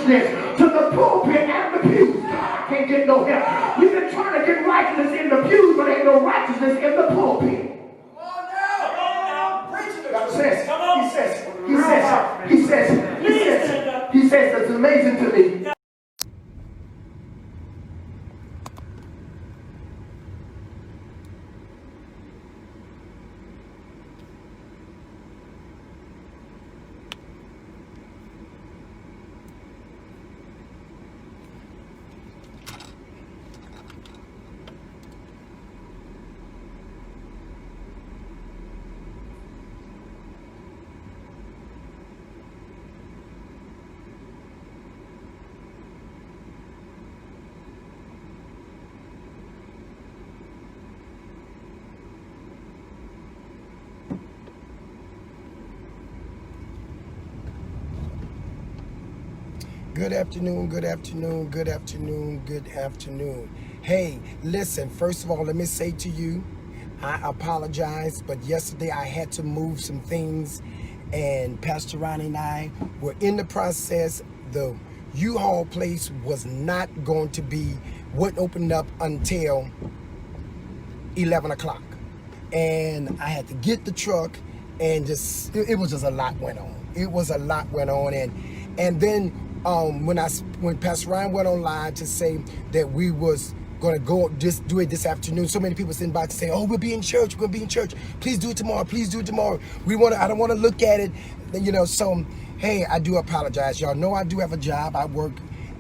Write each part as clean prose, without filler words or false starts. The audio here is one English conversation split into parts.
righteousness to the pulpit and the pews. I can't get no help. We've been trying to get righteousness in the pews, but ain't no righteousness in the pulpit. He says, it's amazing to me. Good afternoon, good afternoon, good afternoon, good afternoon. Hey, listen, first of all, let me say to you, I apologize, but yesterday I had to move some things, and Pastor Ronnie and I were in the process. The U-Haul place was not going to be, wouldn't open up until 11 o'clock. And I had to get the truck, and just, it was just a lot went on. It was a lot went on, and then when Pastor Ryan went online to say that we was gonna go just do it this afternoon, so many people sitting by to say, "Oh, we'll be in church. We're gonna be in church. Please do it tomorrow. Please do it tomorrow." I don't want to look at it, So, hey, I do apologize. Y'all know I do have a job. I work,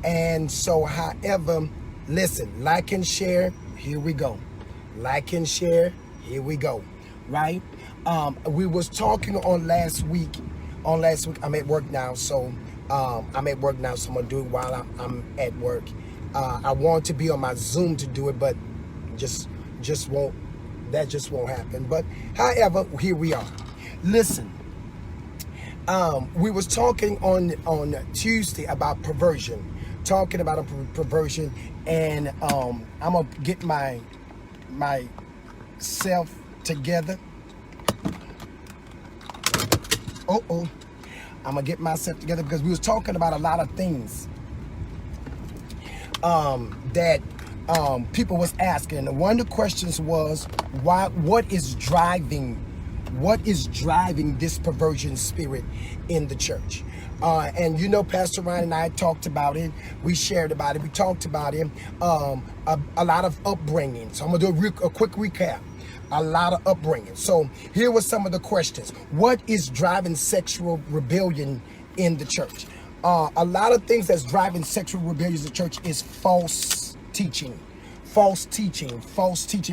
and so, however, listen, like and share. Here we go. Like and share. Here we go. Right? We was talking on last week. I'm at work now, so. I'm at work now, so I'm gonna do it while I'm at work. I want to be on my Zoom to do it, but just won't happen. But however, here we are. Listen, we was talking on Tuesday about perversion, and I'm gonna get myself together. I'm gonna get myself together because we was talking about a lot of things that people was asking. And one of the questions was, what is driving this perversion spirit in the church? And Pastor Ryan and I talked about it. We shared about it. We talked about it. A lot of upbringing. So I'm gonna do a quick recap. A lot of upbringing. So here were some of the questions. What is driving sexual rebellion in the church? A lot of things that's driving sexual rebellion in the church is false teaching,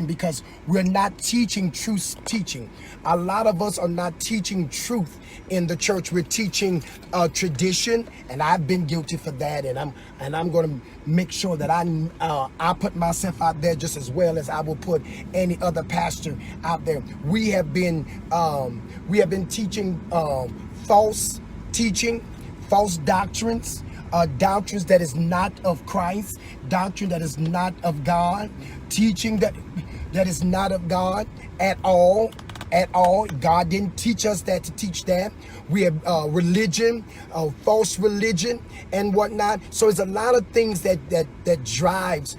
because we're not teaching truth teaching. A lot of us are not teaching truth in the church. We're teaching tradition, and I've been guilty for that, and I'm going to make sure that I put myself out there just as well as I will put any other pastor out there. We have been teaching false teaching, false doctrines. Doctrines that is not of Christ, doctrine that is not of God, teaching that is not of God at all. God didn't teach us to teach that. We have religion, false religion and whatnot. So it's a lot of things that drives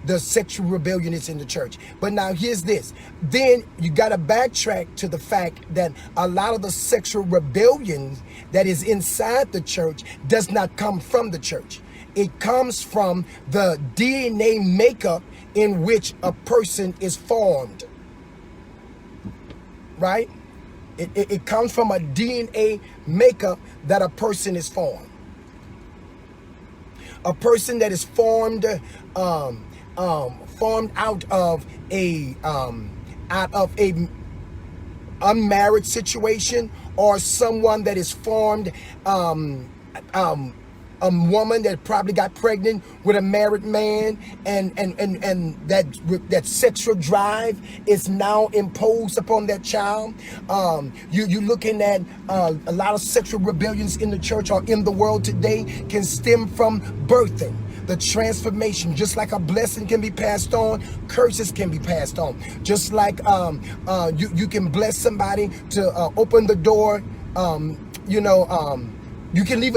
the sexual rebellion is in the church. But now here's this. Then you got to backtrack to the fact that a lot of the sexual rebellion that is inside the church does not come from the church. It comes from the DNA makeup in which a person is formed. Right? It comes from a DNA makeup that a person is formed. A person that is formed out of a unmarried situation, or someone that is formed a woman that probably got pregnant with a married man, and that sexual drive is now imposed upon that child. You're looking at a lot of sexual rebellions in the church or in the world today can stem from birthing. The transformation, just like a blessing can be passed on, curses can be passed on. Just like you can bless somebody to open the door, you can leave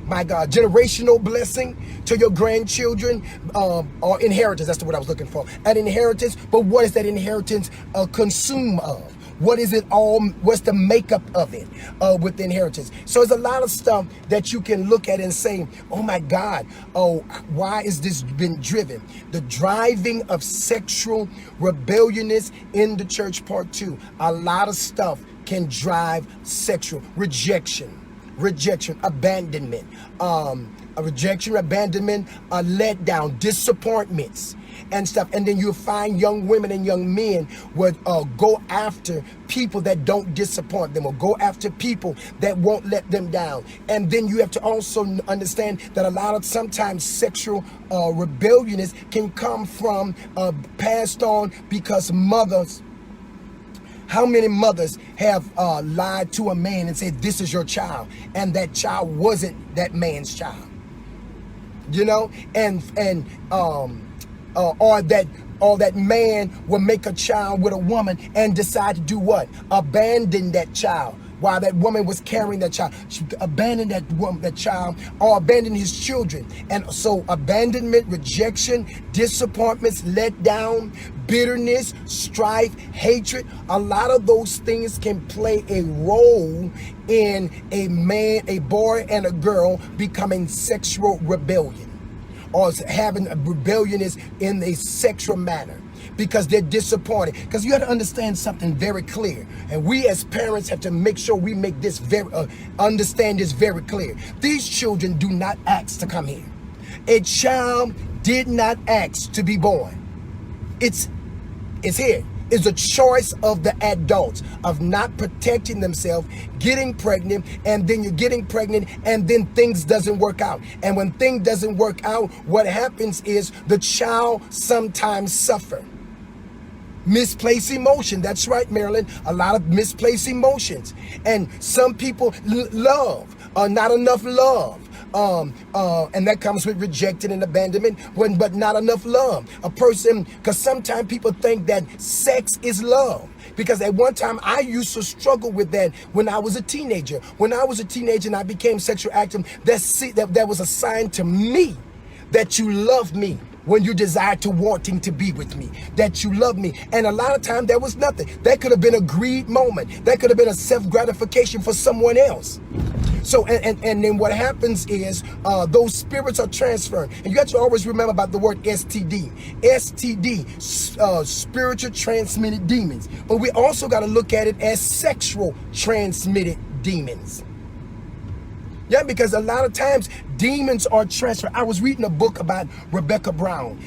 my God, generational blessing to your grandchildren, or inheritance. That's the word I was looking for. An inheritance. But what is that inheritance consume of? What is it all? What's the makeup of it with the inheritance? So there's a lot of stuff that you can look at and say, oh my God, oh, why is this been driven? The driving of sexual rebelliousness in the church, part 2. A lot of stuff can drive sexual rejection, abandonment, a rejection, abandonment, a letdown, disappointments and stuff. And then you'll find young women and young men would go after people that don't disappoint them, or go after people that won't let them down. And then you have to also understand that a lot of sometimes sexual rebelliousness can come from passed on because mothers. How many mothers have lied to a man and said, this is your child, and that child wasn't that man's child? You know, or that man will make a child with a woman and decide to do what? Abandon that child while that woman was carrying that child. She abandoned that child, or abandoned his children. And so abandonment, rejection, disappointments, letdown, bitterness, strife, hatred, a lot of those things can play a role in a man, a boy and a girl becoming sexual rebellion, or having a rebellion in a sexual manner, because they're disappointed. Because you have to understand something very clear, and we as parents have to make sure we make this understand this very clear. These children do not ask to come here. A child did not ask to be born. It's here. It's a choice of the adults of not protecting themselves, getting pregnant, and then you're getting pregnant, and then things doesn't work out. And when things doesn't work out, what happens is the child sometimes suffer. Misplaced emotion. That's right, Marilyn. A lot of misplaced emotions. And some people love, not enough love. And that comes with rejection and abandonment, but not enough love. A person, because sometimes people think that sex is love. Because at one time I used to struggle with that when I was a teenager. When I was a teenager and I became sexual active, that was a sign to me that you love me. When you desire to wanting to be with me, that you love me. And a lot of times there was nothing. That could have been a greed moment. That could have been a self-gratification for someone else. So, and then what happens is those spirits are transferred. And you have to always remember about the word STD. STD, spiritual transmitted demons. But we also got to look at it as sexual transmitted demons. Yeah, because a lot of times demons are transferred. I was reading a book about Rebecca Brown.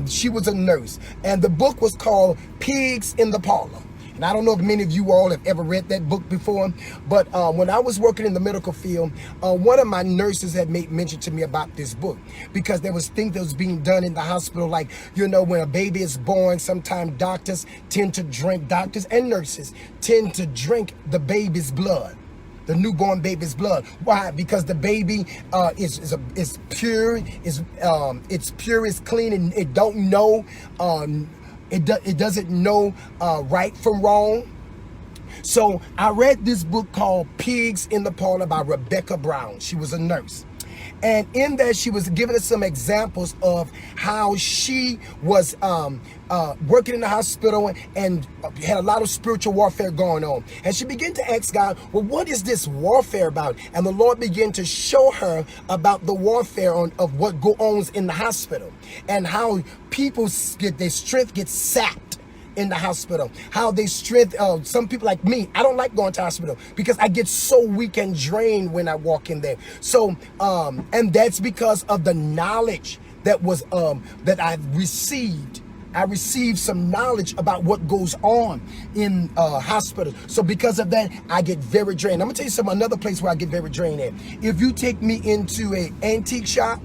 She was a nurse, and the book was called Pigs in the Parlor. And I don't know if many of you all have ever read that book before, but when I was working in the medical field, one of my nurses had made mention to me about this book, because there was things that was being done in the hospital, like, you know, when a baby is born, sometimes doctors and nurses tend to drink the baby's blood. The newborn baby's blood. Why? Because the baby is pure, it's pure, it's clean, and it don't know, it doesn't know right from wrong. So I read this book called Pigs in the Parlor by Rebecca Brown. She was a nurse. And in there, she was giving us some examples of how she was working in the hospital and had a lot of spiritual warfare going on. And she began to ask God, well, what is this warfare about? And the Lord began to show her about the warfare of what goes on in the hospital, and how people get their strength gets sapped in the hospital. How they strength, some people like me, I don't like going to hospital because I get so weak and drained when I walk in there. So, and that's because of the knowledge that was, that I received. I received some knowledge about what goes on in hospitals. So because of that, I get very drained. I'm gonna tell you something, another place where I get very drained at. If you take me into an antique shop,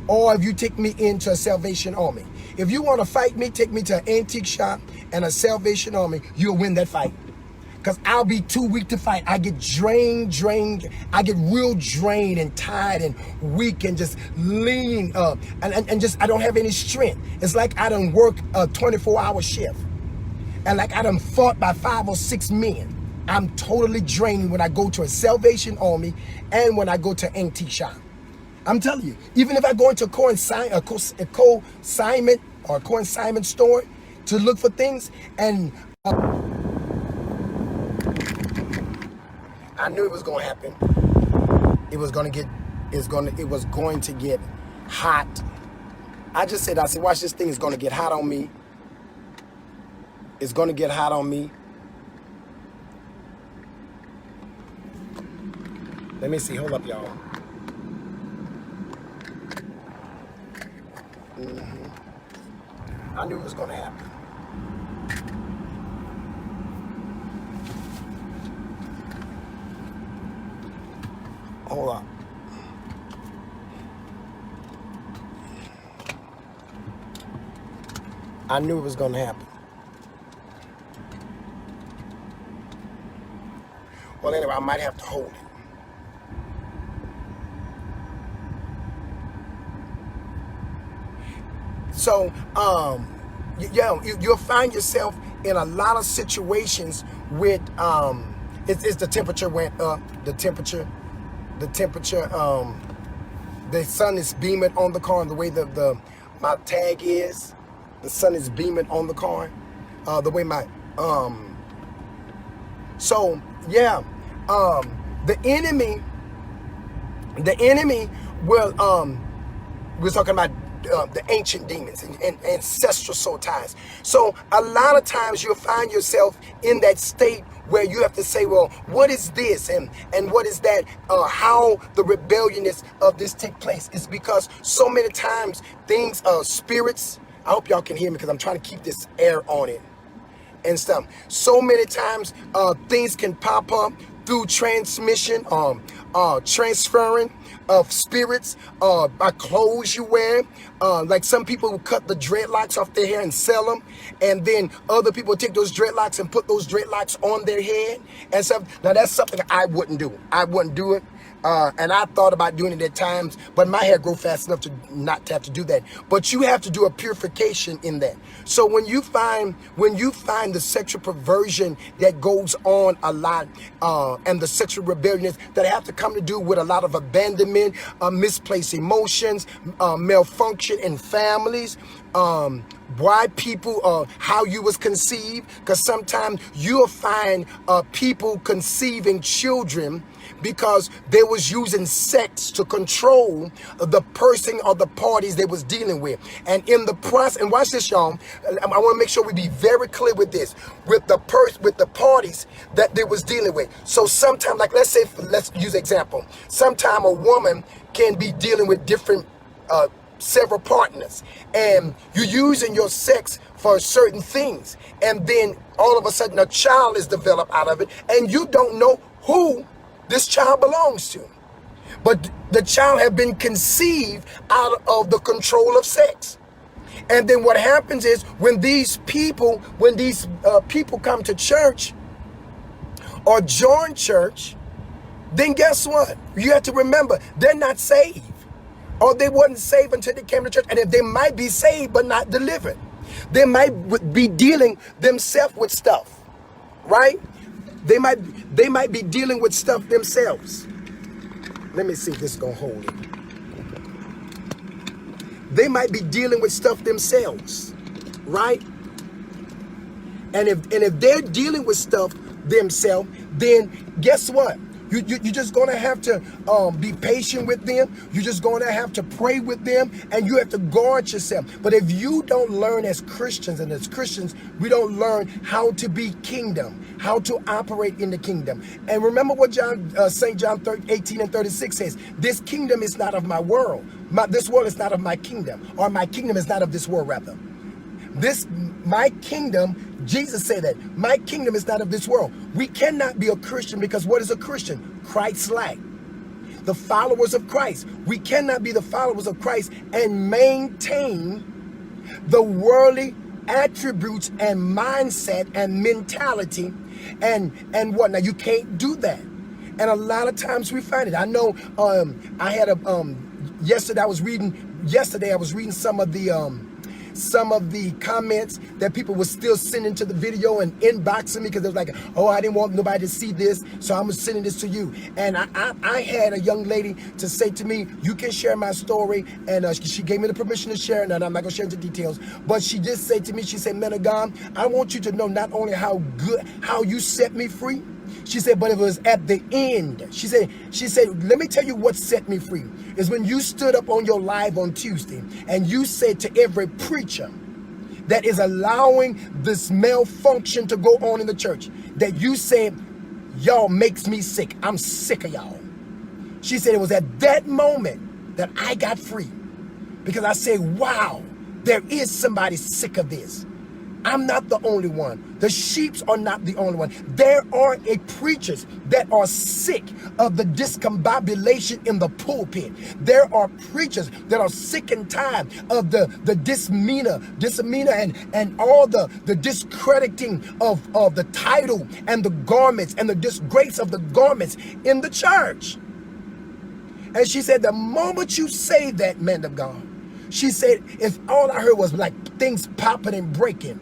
or if you take me into a Salvation Army. If you want to fight me, take me to an antique shop and a Salvation Army, you'll win that fight. Because I'll be too weak to fight. I get drained. I get real drained and tired and weak and just lean and just, I don't have any strength. It's like I done work a 24-hour shift. And like I done fought by 5 or 6 men. I'm totally drained when I go to a Salvation Army and when I go to antique shop. I'm telling you, even if I go into a consignment store to look for things, and I knew it was going to happen. It was going to get hot. I said, watch, this thing is going to get hot on me. It's going to get hot on me. Let me see. Hold up, y'all. I knew it was going to happen. Hold up. I knew it was going to happen. Well, anyway, I might have to hold it. So, you'll find yourself in a lot of situations with, it's the temperature went up, the sun is beaming on the car, and the way my tag is, the sun is beaming on the car, the way my, so, yeah, the enemy will, we're talking about the ancient demons and ancestral soul ties. So a lot of times you'll find yourself in that state where you have to say, well, what is this and what is that? How the rebelliousness of this take place is because so many times things, spirits, I hope y'all can hear me because I'm trying to keep this air on it and stuff. So many times things can pop up through transmission, transferring of spirits, by clothes you wear. Like some people will cut the dreadlocks off their hair and sell them, and then other people take those dreadlocks and put those dreadlocks on their head and stuff. Now that's something I wouldn't do. I wouldn't do it. And I thought about doing it at times, but my hair grows fast enough to not to have to do that. But you have to do a purification in that. So when you find the sexual perversion that goes on a lot, and the sexual rebellion that have to come to do with a lot of abandonment, misplaced emotions, malfunction in families, why people, how you was conceived, because sometimes you'll find people conceiving children because they was using sex to control the person or the parties they was dealing with. And in the process, and watch this, y'all, I want to make sure we be very clear with this, with the parties that they was dealing with. So sometimes, like let's use example. Sometimes a woman can be dealing with different several partners, and you're using your sex for certain things, and then all of a sudden a child is developed out of it, and you don't know who this child belongs to, but the child have been conceived out of the control of sex. And then what happens is when these people come to church or join church, then guess what? You have to remember, they're not saved, or they wasn't saved until they came to church. And if they might be saved but not delivered, they might be dealing themselves with stuff, right? They might be dealing with stuff themselves. Let me see if this is gonna hold it. They might be dealing with stuff themselves, right? And if they're dealing with stuff themselves, then guess what? You're just gonna have to be patient with them. You're just gonna have to pray with them, and you have to guard yourself. But if you don't learn as Christians, and as Christians, we don't learn how to be kingdom, how to operate in the kingdom. And remember what St. John 18:36 says, this kingdom is not of my world. This world is not of my kingdom, or my kingdom is not of this world, rather. My kingdom, Jesus said that, my kingdom is not of this world. We cannot be a Christian, because what is a Christian? Christ-like. The followers of Christ. We cannot be the followers of Christ and maintain the worldly attributes and mindset and mentality and whatnot. You can't do that. And a lot of times we find it. I know I had yesterday I was reading some of the some of the comments that people were still sending to the video and inboxing me because they was like, oh, I didn't want nobody to see this, so I'm sending this to you. And I had a young lady to say to me, you can share my story, and she gave me the permission to share it, and I'm not gonna share the details, but she did say to me, she said, man of God, I want you to know not only how you set me free, she said, but it was at the end. She said, let me tell you what set me free is when you stood up on your live on Tuesday and you said to every preacher that is allowing this malfunction to go on in the church, that you said, y'all makes me sick. I'm sick of y'all. She said it was at that moment that I got free, because I said, wow, there is somebody sick of this. I'm not the only one. The sheep are not the only one. There are preachers that are sick of the discombobulation in the pulpit. There are preachers that are sick and tired of the demeanor and all the discrediting of the title and the garments and the disgrace of the garments in the church. And she said, the moment you say that, man of God, she said, if all I heard was like things popping and breaking.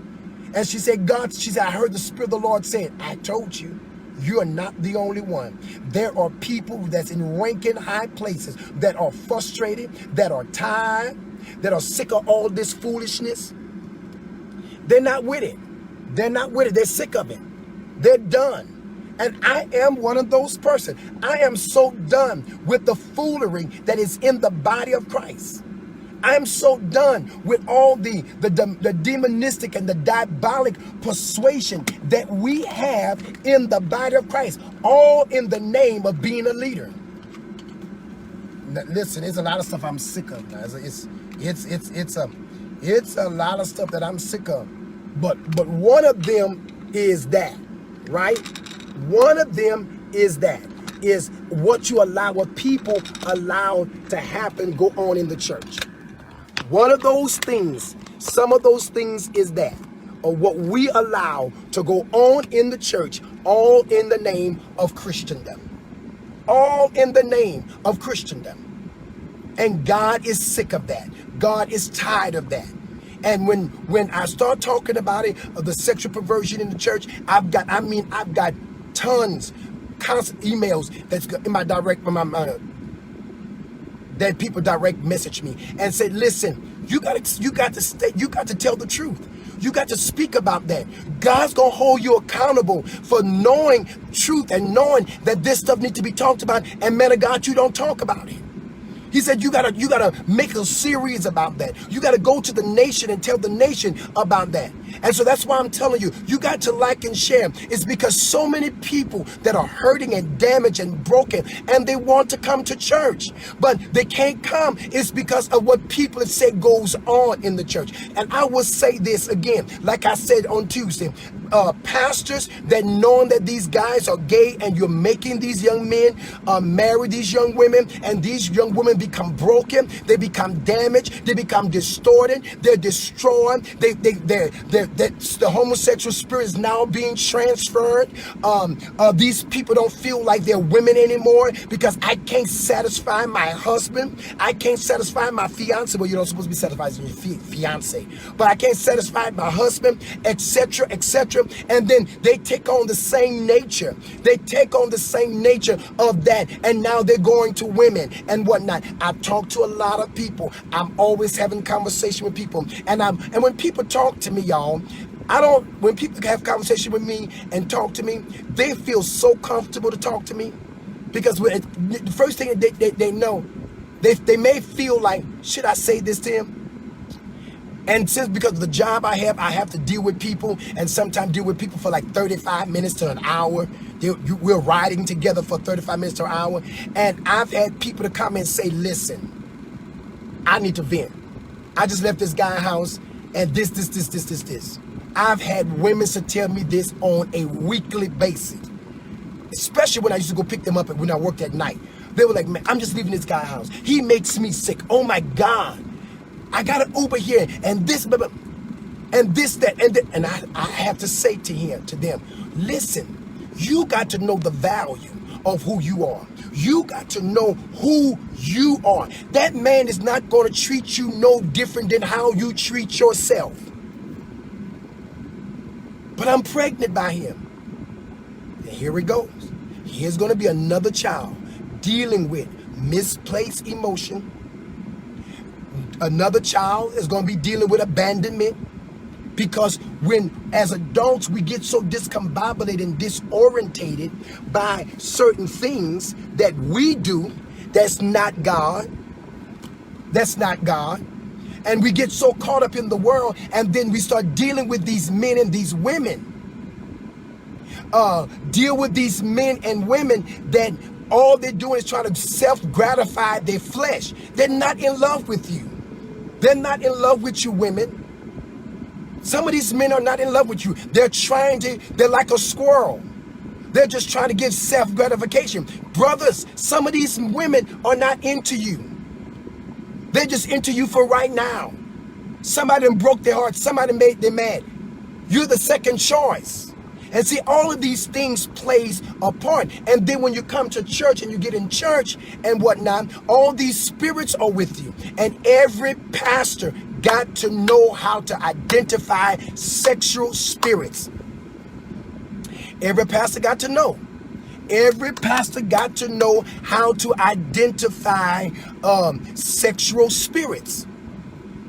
And she said, I heard the Spirit of the Lord saying, I told you, you are not the only one. There are people that's in ranking high places that are frustrated, that are tired, that are sick of all this foolishness. They're not with it. They're not with it. They're sick of it. They're done. And I am one of those persons. I am so done with the foolery that is in the body of Christ. I'm so done with all the demonistic and the diabolic persuasion that we have in the body of Christ, all in the name of being a leader. Now, listen, there's a lot of stuff I'm sick of, guys. It's a lot of stuff that I'm sick of. But one of them is that, right? One of them is what you allow, what people allow to happen, go on in the church. One of those things, some of those things is that, or what we allow to go on in the church, all in the name of Christendom. All in the name of Christendom. And God is sick of that. God is tired of that. And when I start talking about it, of the sexual perversion in the church, I've got tons, constant emails that's in my direct, that people direct message me and say, listen, you got to tell the truth. You got to speak about that. God's gonna hold you accountable for knowing truth and knowing that this stuff needs to be talked about, and man of God, you don't talk about it. He said you gotta make a series about that. You gotta go to the nation and tell the nation about that. And so that's why I'm telling you, you got to like and share. It's because so many people that are hurting and damaged and broken, and they want to come to church, but they can't come. It's because of what people have said goes on in the church. And I will say this again, like I said on Tuesday, pastors that knowing that these guys are gay and you're making these young men marry these young women, and these young women become broken, they become damaged, they become distorted, they're destroyed, the homosexual spirit is now being transferred. These people don't feel like they're women anymore because I can't satisfy my husband, I can't satisfy my fiance. Well, you're not supposed to be satisfying your fiance, but I can't satisfy my husband, etc., etc. And then they take on the same nature. They take on the same nature of that, and now they're going to women and whatnot. I've talked to a lot of people. I'm always having conversation with people, and when people talk to me, y'all, when people have conversation with me and talk to me, they feel so comfortable to talk to me, because the first thing they know, they may feel like, should I say this to him? And since because of the job I have to deal with people, and sometimes deal with people for like 35 minutes to an hour. We're riding together for 35 minutes to an hour. And I've had people to come and say, listen, I need to vent. I just left this guy's house, and this. I've had women to tell me this on a weekly basis, especially when I used to go pick them up when I worked at night. They were like, man, I'm just leaving this guy's house. He makes me sick. Oh my God. I got an Uber here, and this, blah, blah, and this, that, and I have to say to them, listen, you got to know the value of who you are. You got to know who you are. That man is not going to treat you no different than how you treat yourself. But I'm pregnant by him. And here it goes. Here's going to be another child dealing with misplaced emotion. Another child is going to be dealing with abandonment. Because when, as adults, we get so discombobulated and disorientated by certain things that we do, that's not God. That's not God. And we get so caught up in the world, and then we start dealing with these men and these women. Deal with these men and women that all they're doing is trying to self-gratify their flesh. They're not in love with you. They're not in love with you, women. Some of these men are not in love with you. They're like a squirrel. They're just trying to give self-gratification. Brothers, some of these women are not into you. They're just into you for right now. Somebody broke their heart. Somebody made them mad. You're the second choice. And see, all of these things plays a part. And then when you come to church and you get in church and whatnot, all these spirits are with you. And every pastor got to know how to identify sexual spirits. Every pastor got to know. Every pastor got to know how to identify sexual spirits.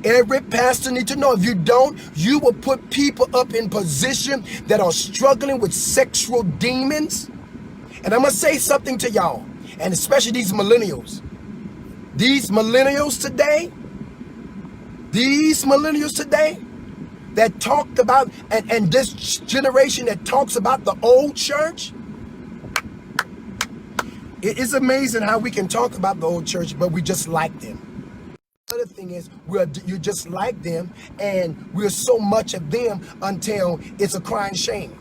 Every pastor needs to know. If you don't, you will put people up in position that are struggling with sexual demons. And I'm going to say something to y'all, and especially these millennials. These millennials today that talked about, and this generation that talks about the old church, it is amazing how we can talk about the old church, but we just like them. The other thing is, you're just like them, and we're so much of them until it's a crying shame.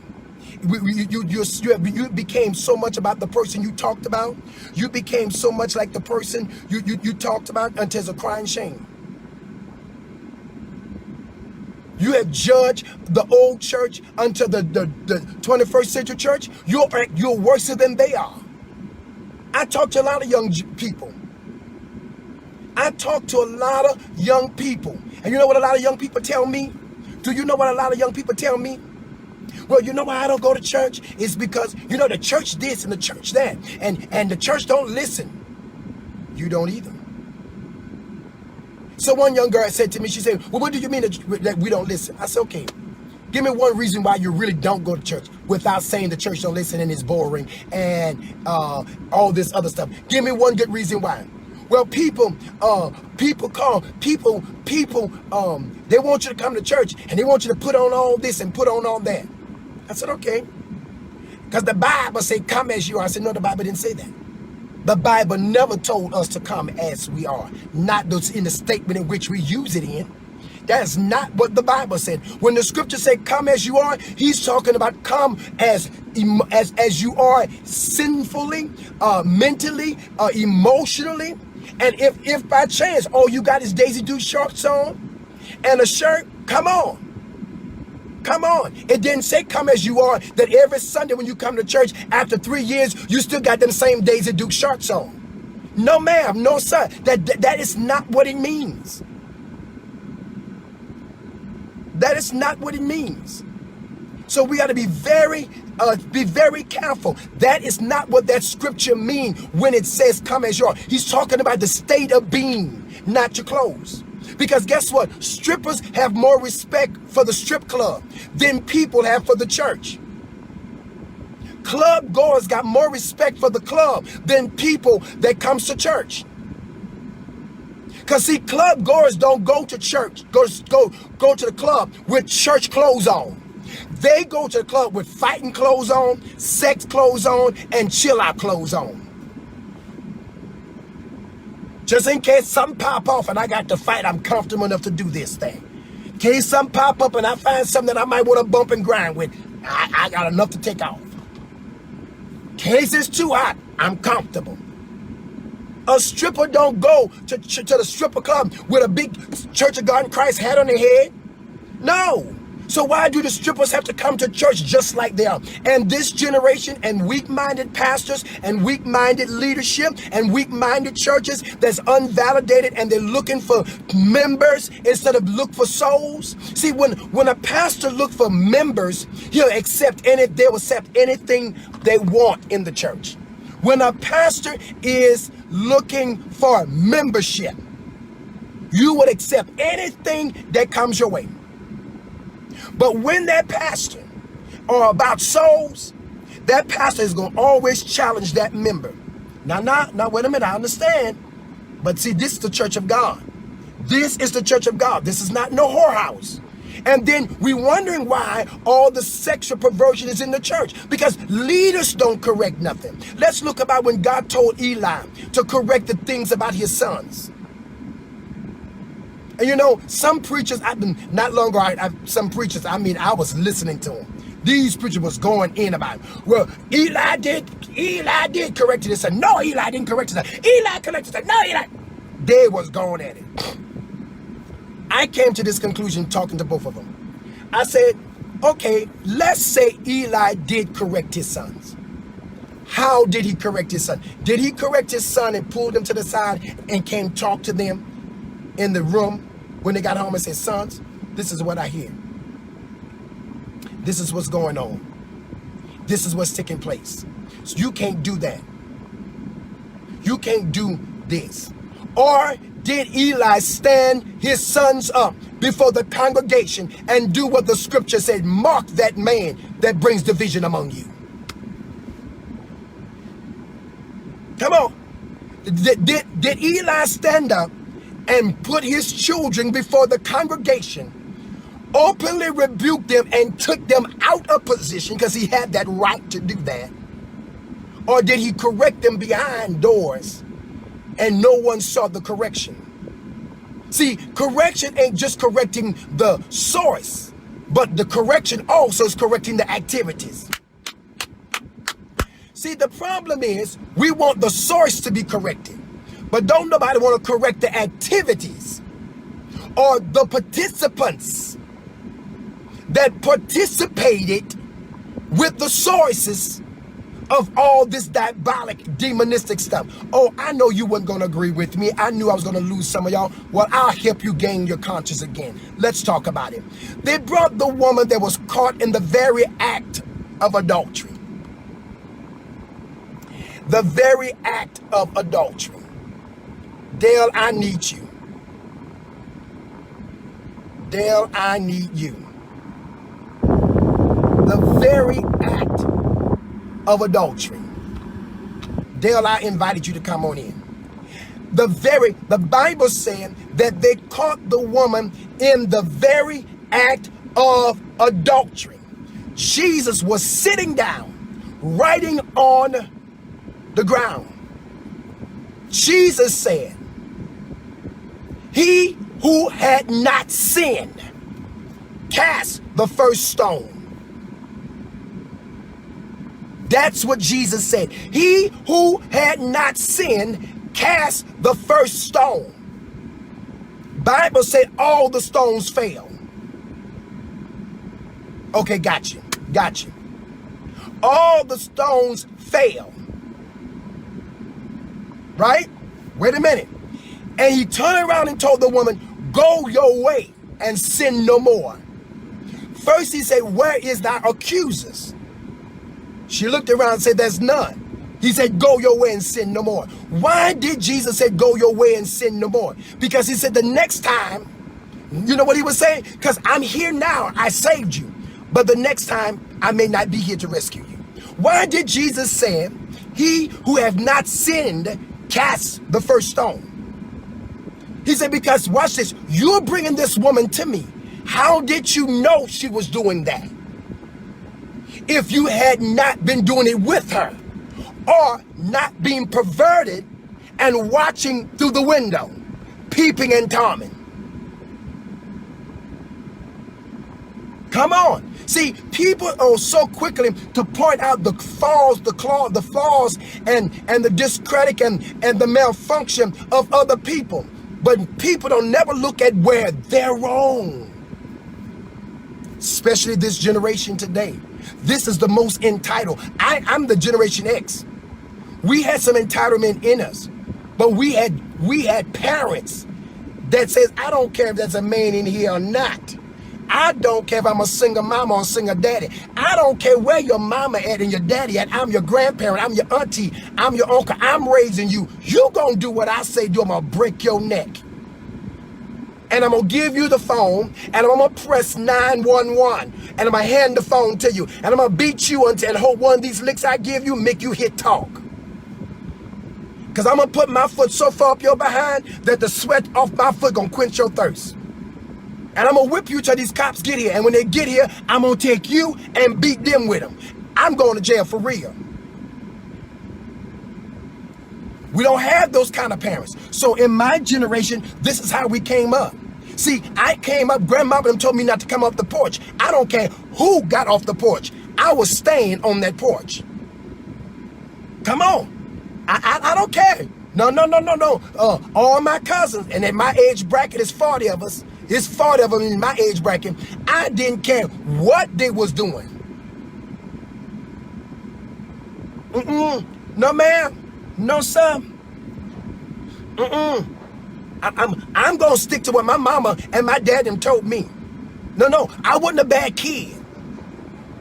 You became so much about the person you talked about. You became so much like the person you talked about until it's a crying shame. You have judged the old church until the 21st century church. You're worse than they are. I talk to a lot of young people. And you know what a lot of young people tell me? Do you know what a lot of young people tell me? Well, you know why I don't go to church? It's because, the church this and the church that. And the church don't listen. You don't either. So one young girl said to me, she said, well, what do you mean that we don't listen? I said, okay, give me one reason why you really don't go to church without saying the church don't listen and it's boring and all this other stuff. Give me one good reason why. Well, people, they want you to come to church and they want you to put on all this and put on all that. I said, okay. Because the Bible said, come as you are. I said, no, the Bible didn't say that. The Bible never told us to come as we are. Not those in the statement in which we use it in. That's not what the Bible said. When the scripture say come as you are, he's talking about come as you are sinfully, mentally, emotionally. And if by chance all you got is Daisy Duke shorts on and a shirt, come on. Come on. It didn't say come as you are, that every Sunday when you come to church after 3 years, you still got them same Daisy Duke shorts on. No, ma'am. No, sir. That is not what it means. That is not what it means. So we got to be very careful. That is not what that scripture means when it says come as you are. He's talking about the state of being, not your clothes. Because guess what? Strippers have more respect for the strip club than people have for the church. Club goers got more respect for the club than people that comes to church. Because see, club goers don't go to church, go to the club with church clothes on. They go to the club with fighting clothes on, sex clothes on, and chill out clothes on. Just in case something pop off and I got to fight, I'm comfortable enough to do this thing. In case something pop up and I find something that I might want to bump and grind with, I got enough to take off. In case it's too hot, I'm comfortable. A stripper don't go to the stripper club with a big Church of God in Christ hat on their head. No. So why do the strippers have to come to church just like they are? And this generation and weak-minded pastors and weak-minded leadership and weak-minded churches that's unvalidated and they're looking for members instead of look for souls. See, when a pastor look for members, they'll accept anything they want in the church. When a pastor is looking for membership, you would accept anything that comes your way. But when that pastor are about souls, that pastor is going to always challenge that member. Now, wait a minute, I understand. But see, this is the church of God. This is the church of God. This is not no whorehouse. And then we wondering why all the sexual perversion is in the church. Because leaders don't correct nothing. Let's look about when God told Eli to correct the things about his sons. And you know, some preachers, I was listening to them. These preachers was going in about it. Well, Eli did correct his son. No, Eli didn't correct his son. Eli corrected his son. No, Eli. They was going at it. I came to this conclusion talking to both of them. I said, okay, let's say Eli did correct his sons. How did he correct his son? Did he correct his son and pull them to the side and came talk to them in the room when they got home and said, sons, this is what I hear. This is what's going on. This is what's taking place. So you can't do that. You can't do this. Or did Eli stand his sons up before the congregation and do what the scripture said? Mark that man that brings division among you. Come on. Did Eli stand up and put his children before the congregation, openly rebuked them and took them out of position because he had that right to do that? Or did he correct them behind doors and no one saw the correction? See, correction ain't just correcting the source, but the correction also is correcting the activities. See, the problem is we want the source to be corrected, but don't nobody want to correct the activities or the participants that participated with the sources of all this diabolic, demonistic stuff. Oh, I know you weren't going to agree with me. I knew I was going to lose some of y'all. Well, I'll help you gain your conscience again. Let's talk about it. They brought the woman that was caught in the very act of adultery. The very act of adultery. Dale, I need you. Dale, I need you. The very act of adultery. Dale, I invited you to come on in. The Bible saying that they caught the woman in the very act of adultery. Jesus was sitting down, writing on the ground. Jesus said, he who had not sinned, cast the first stone. That's what Jesus said. He who had not sinned, cast the first stone. Bible said all the stones fell. Okay, got you. All the stones fell. Right? Wait a minute. And he turned around and told the woman, go your way and sin no more. First he said, where is thy accusers? She looked around and said, there's none. He said, go your way and sin no more. Why did Jesus say, go your way and sin no more? Because he said the next time, you know what he was saying? Because I'm here now, I saved you. But the next time, I may not be here to rescue you. Why did Jesus say, he who have not sinned, cast the first stone? He said, because watch this, you're bringing this woman to me. How did you know she was doing that? If you had not been doing it with her, or not being perverted and watching through the window, peeping and tomming. Come on. See, people are so quickly to point out the flaws, and the discredit and the malfunction of other people. But people don't never look at where they're wrong. especially this generation today. This is the most entitled. I'm the Generation X. We had some entitlement in us, but we had parents that says, I don't care if there's a man in here or not. I don't care if I'm a single mama or a single daddy. I don't care where your mama at and your daddy at. I'm your grandparent. I'm your auntie. I'm your uncle. I'm raising you. You gonna do what I say do. I'm gonna break your neck. And I'm gonna give you the phone, and I'm gonna press 911, and I'm gonna hand the phone to you, and I'm gonna beat you until and hope one of these licks I give you make you hit talk. Because I'm gonna put my foot so far up your behind that the sweat off my foot gonna quench your thirst. And I'm gonna whip you till these cops get here. And when they get here, I'm gonna take you and beat them with them. I'm going to jail for real. We don't have those kind of parents. So in my generation, this is how we came up. See, I came up, grandmama told me not to come off the porch. I don't care who got off the porch. I was staying on that porch. Come on. I don't care. No. All my cousins, and in my age bracket is 40 of us. It's 40 of them in my age bracket. I didn't care what they was doing. No, ma'am. No, sir. I'm going to stick to what my mama and my dad them told me. No. I wasn't a bad kid.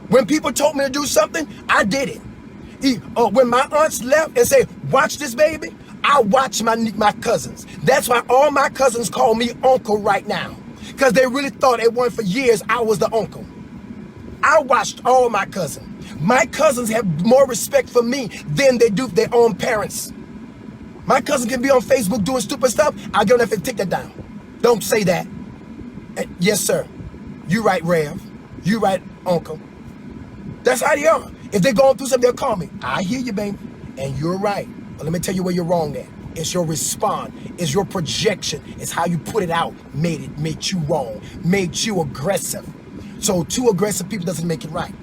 When people told me to do something, I did it. When my aunts left and say, watch this baby, I watch my cousins. That's why all my cousins call me uncle right now. Because they really thought it wasn't for years I was the uncle. I watched all my cousins. My cousins have more respect for me than they do their own parents. My cousin can be on Facebook doing stupid stuff. I'll give them if they take that down. Don't say that. Yes, sir. You right, Rev. You right, uncle. That's how they are. If they're going through something, they'll call me. I hear you, baby. And you're right. But let me tell you where you're wrong at. It's your response. It's your projection. It's how you put it out. Made you wrong. Made you aggressive. So two aggressive people doesn't make it right.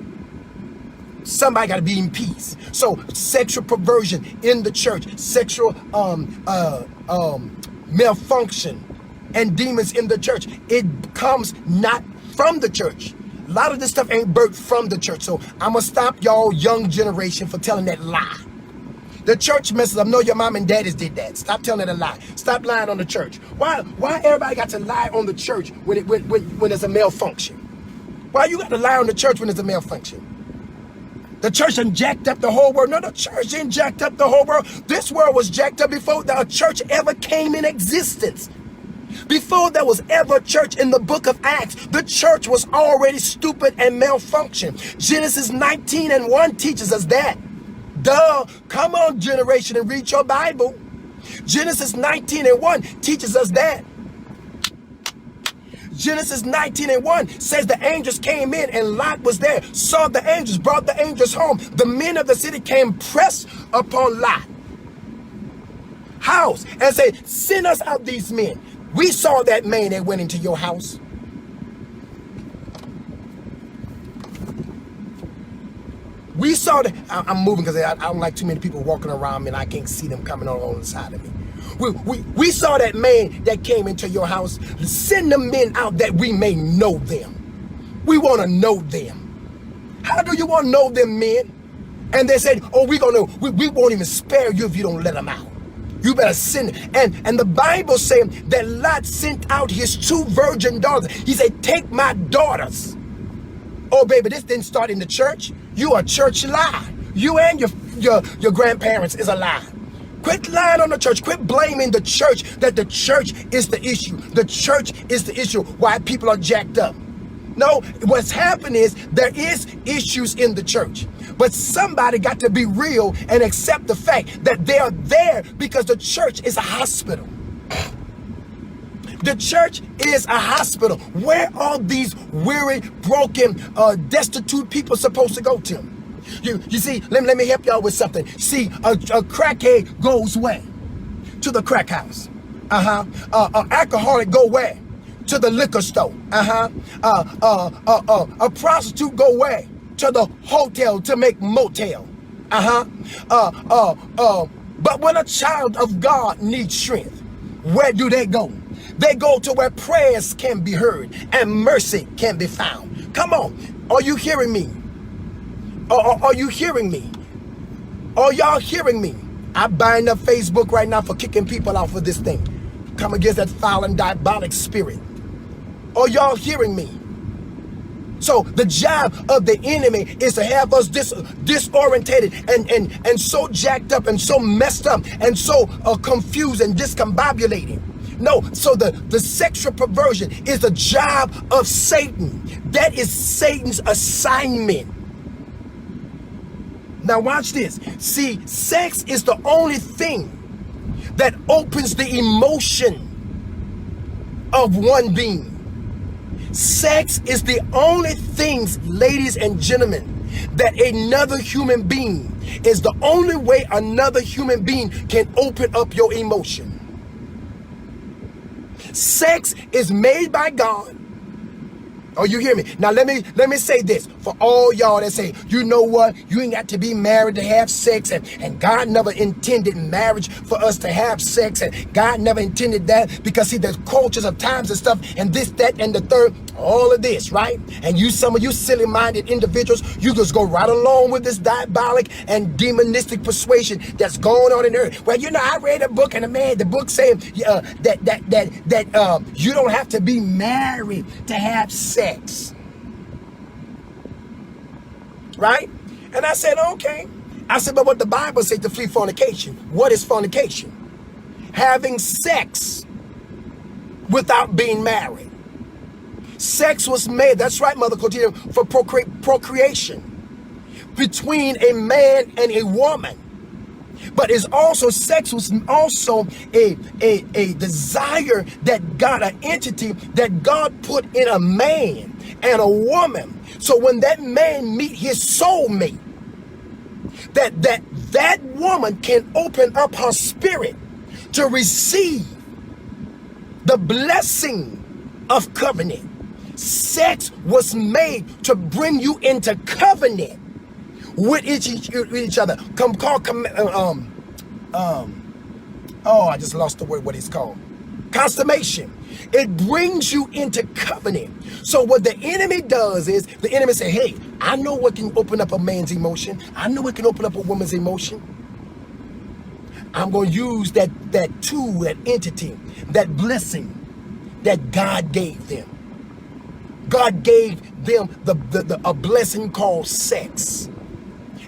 Somebody got to be in peace. So sexual perversion in the church, sexual malfunction and demons in the church, it comes not from the church. A lot of this stuff ain't birthed from the church. So I'm going to stop y'all young generation for telling that lie. The church messes up. No, your mom and daddies did that. Stop telling that a lie. Stop lying on the church. Why everybody got to lie on the church when there's a malfunction? Why you got to lie on the church when there's a malfunction? The church done jacked up the whole world. No, the church didn't jacked up the whole world. This world was jacked up before the church ever came in existence. Before there was ever a church in the book of Acts, the church was already stupid and malfunctioned. Genesis 19:1 teaches us that. Duh, come on, generation, and read your Bible. Genesis 19:1 teaches us that. Genesis 19:1 says the angels came in and Lot was there, saw the angels, brought the angels home. The men of the city came pressed upon Lot house and said, send us out these men. We saw that man that went into your house. We saw that. I'm moving because I don't like too many people walking around me and I can't see them coming on the side of me. We saw that man that came into your house. Send the men out that we may know them. We want to know them. How do you want to know them, men? And they said, oh, we won't even spare you if you don't let them out. You better send. And the Bible said that Lot sent out his 2 virgin daughters. He said, take my daughters. Oh, baby, this didn't start in the church. You a church lie. You and your grandparents is a lie. Quit lying on the church. Quit blaming the church that the church is the issue. The church is the issue why people are jacked up. No, what's happened is there is issues in the church. But somebody got to be real and accept the fact that they are there because the church is a hospital. The church is a hospital. Where are these weary, broken, destitute people supposed to go to? You see, let me help y'all with something. See, a crackhead goes where? To the crack house. An alcoholic go where? To the liquor store. A prostitute go where? To the hotel to make motel. But when a child of God needs strength, where do they go? They go to where prayers can be heard and mercy can be found. Come on. Are you hearing me? Are you hearing me? Are y'all hearing me? I bind up Facebook right now for kicking people off of this thing. Come against that foul and diabolic spirit. Are y'all hearing me? So the job of the enemy is to have us disorientated and so jacked up and so messed up and so confused and discombobulated. No, so the sexual perversion is the job of Satan. That is Satan's assignment. Now watch this. See, sex is the only thing that opens the emotion of one being. Sex is the only things, ladies and gentlemen, that another human being is the only way another human being can open up your emotion. Sex is made by God. Oh, you hear me? Now let me say this for all y'all that say, you know what, you ain't got to be married to have sex, and God never intended marriage for us to have sex, and God never intended that, because see, there's cultures of times and stuff, and this, that, and the third, all of this, right? And you, some of you silly-minded individuals, you just go right along with this diabolic and demonistic persuasion that's going on in earth. Well, you know, I read a book, and the book saying that you don't have to be married to have sex. Right? And I said, okay. I said, but what the Bible says to flee fornication. What is fornication? Having sex without being married. Sex was made, that's right, Mother Cortina, for procreation between a man and a woman. But it's also, sex was also a desire that God, an entity that God put in a man and a woman. So when that man meet his soulmate, that woman can open up her spirit to receive the blessing of covenant. Sex was made to bring you into covenant with each other. I just lost the word, what it's called. Consummation. It brings you into covenant. So what the enemy does is, the enemy say, hey, I know what can open up a man's emotion. I know what can open up a woman's emotion. I'm going to use that tool, that entity, that blessing that God gave them. God gave them a blessing called sex.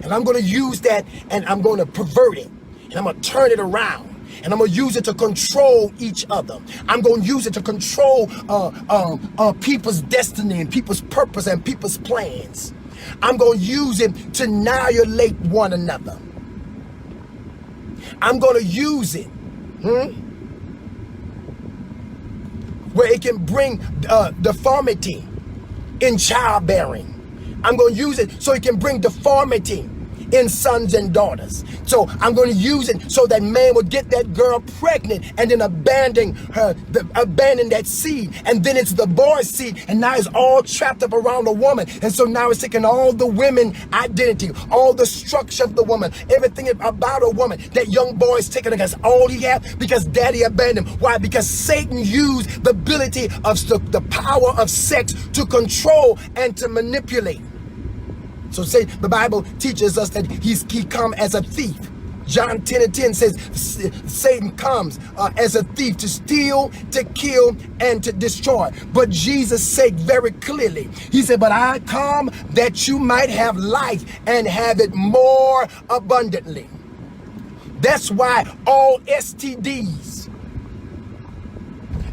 And I'm going to use that, and I'm going to pervert it, and I'm going to turn it around, and I'm going to use it to control each other. I'm going to use it to control people's destiny and people's purpose and people's plans. I'm going to use it to annihilate one another. I'm going to use it where it can bring deformity in childbearing. I'm going to use it so it can bring deformity in sons and daughters. So I'm going to use it so that man will get that girl pregnant and then abandon that seed. And then it's the boy's seed, and now it's all trapped up around the woman. And so now it's taking all the women identity, all the structure of the woman, everything about a woman. That young boy is taking against all he had because daddy abandoned him. Why? Because Satan used the ability of the power of sex to control and to manipulate. So say the Bible teaches us that he come as a thief. John 10:10 says Satan comes as a thief to steal, to kill, and to destroy. But Jesus said very clearly, he said, but I come that you might have life and have it more abundantly. That's why all STDs,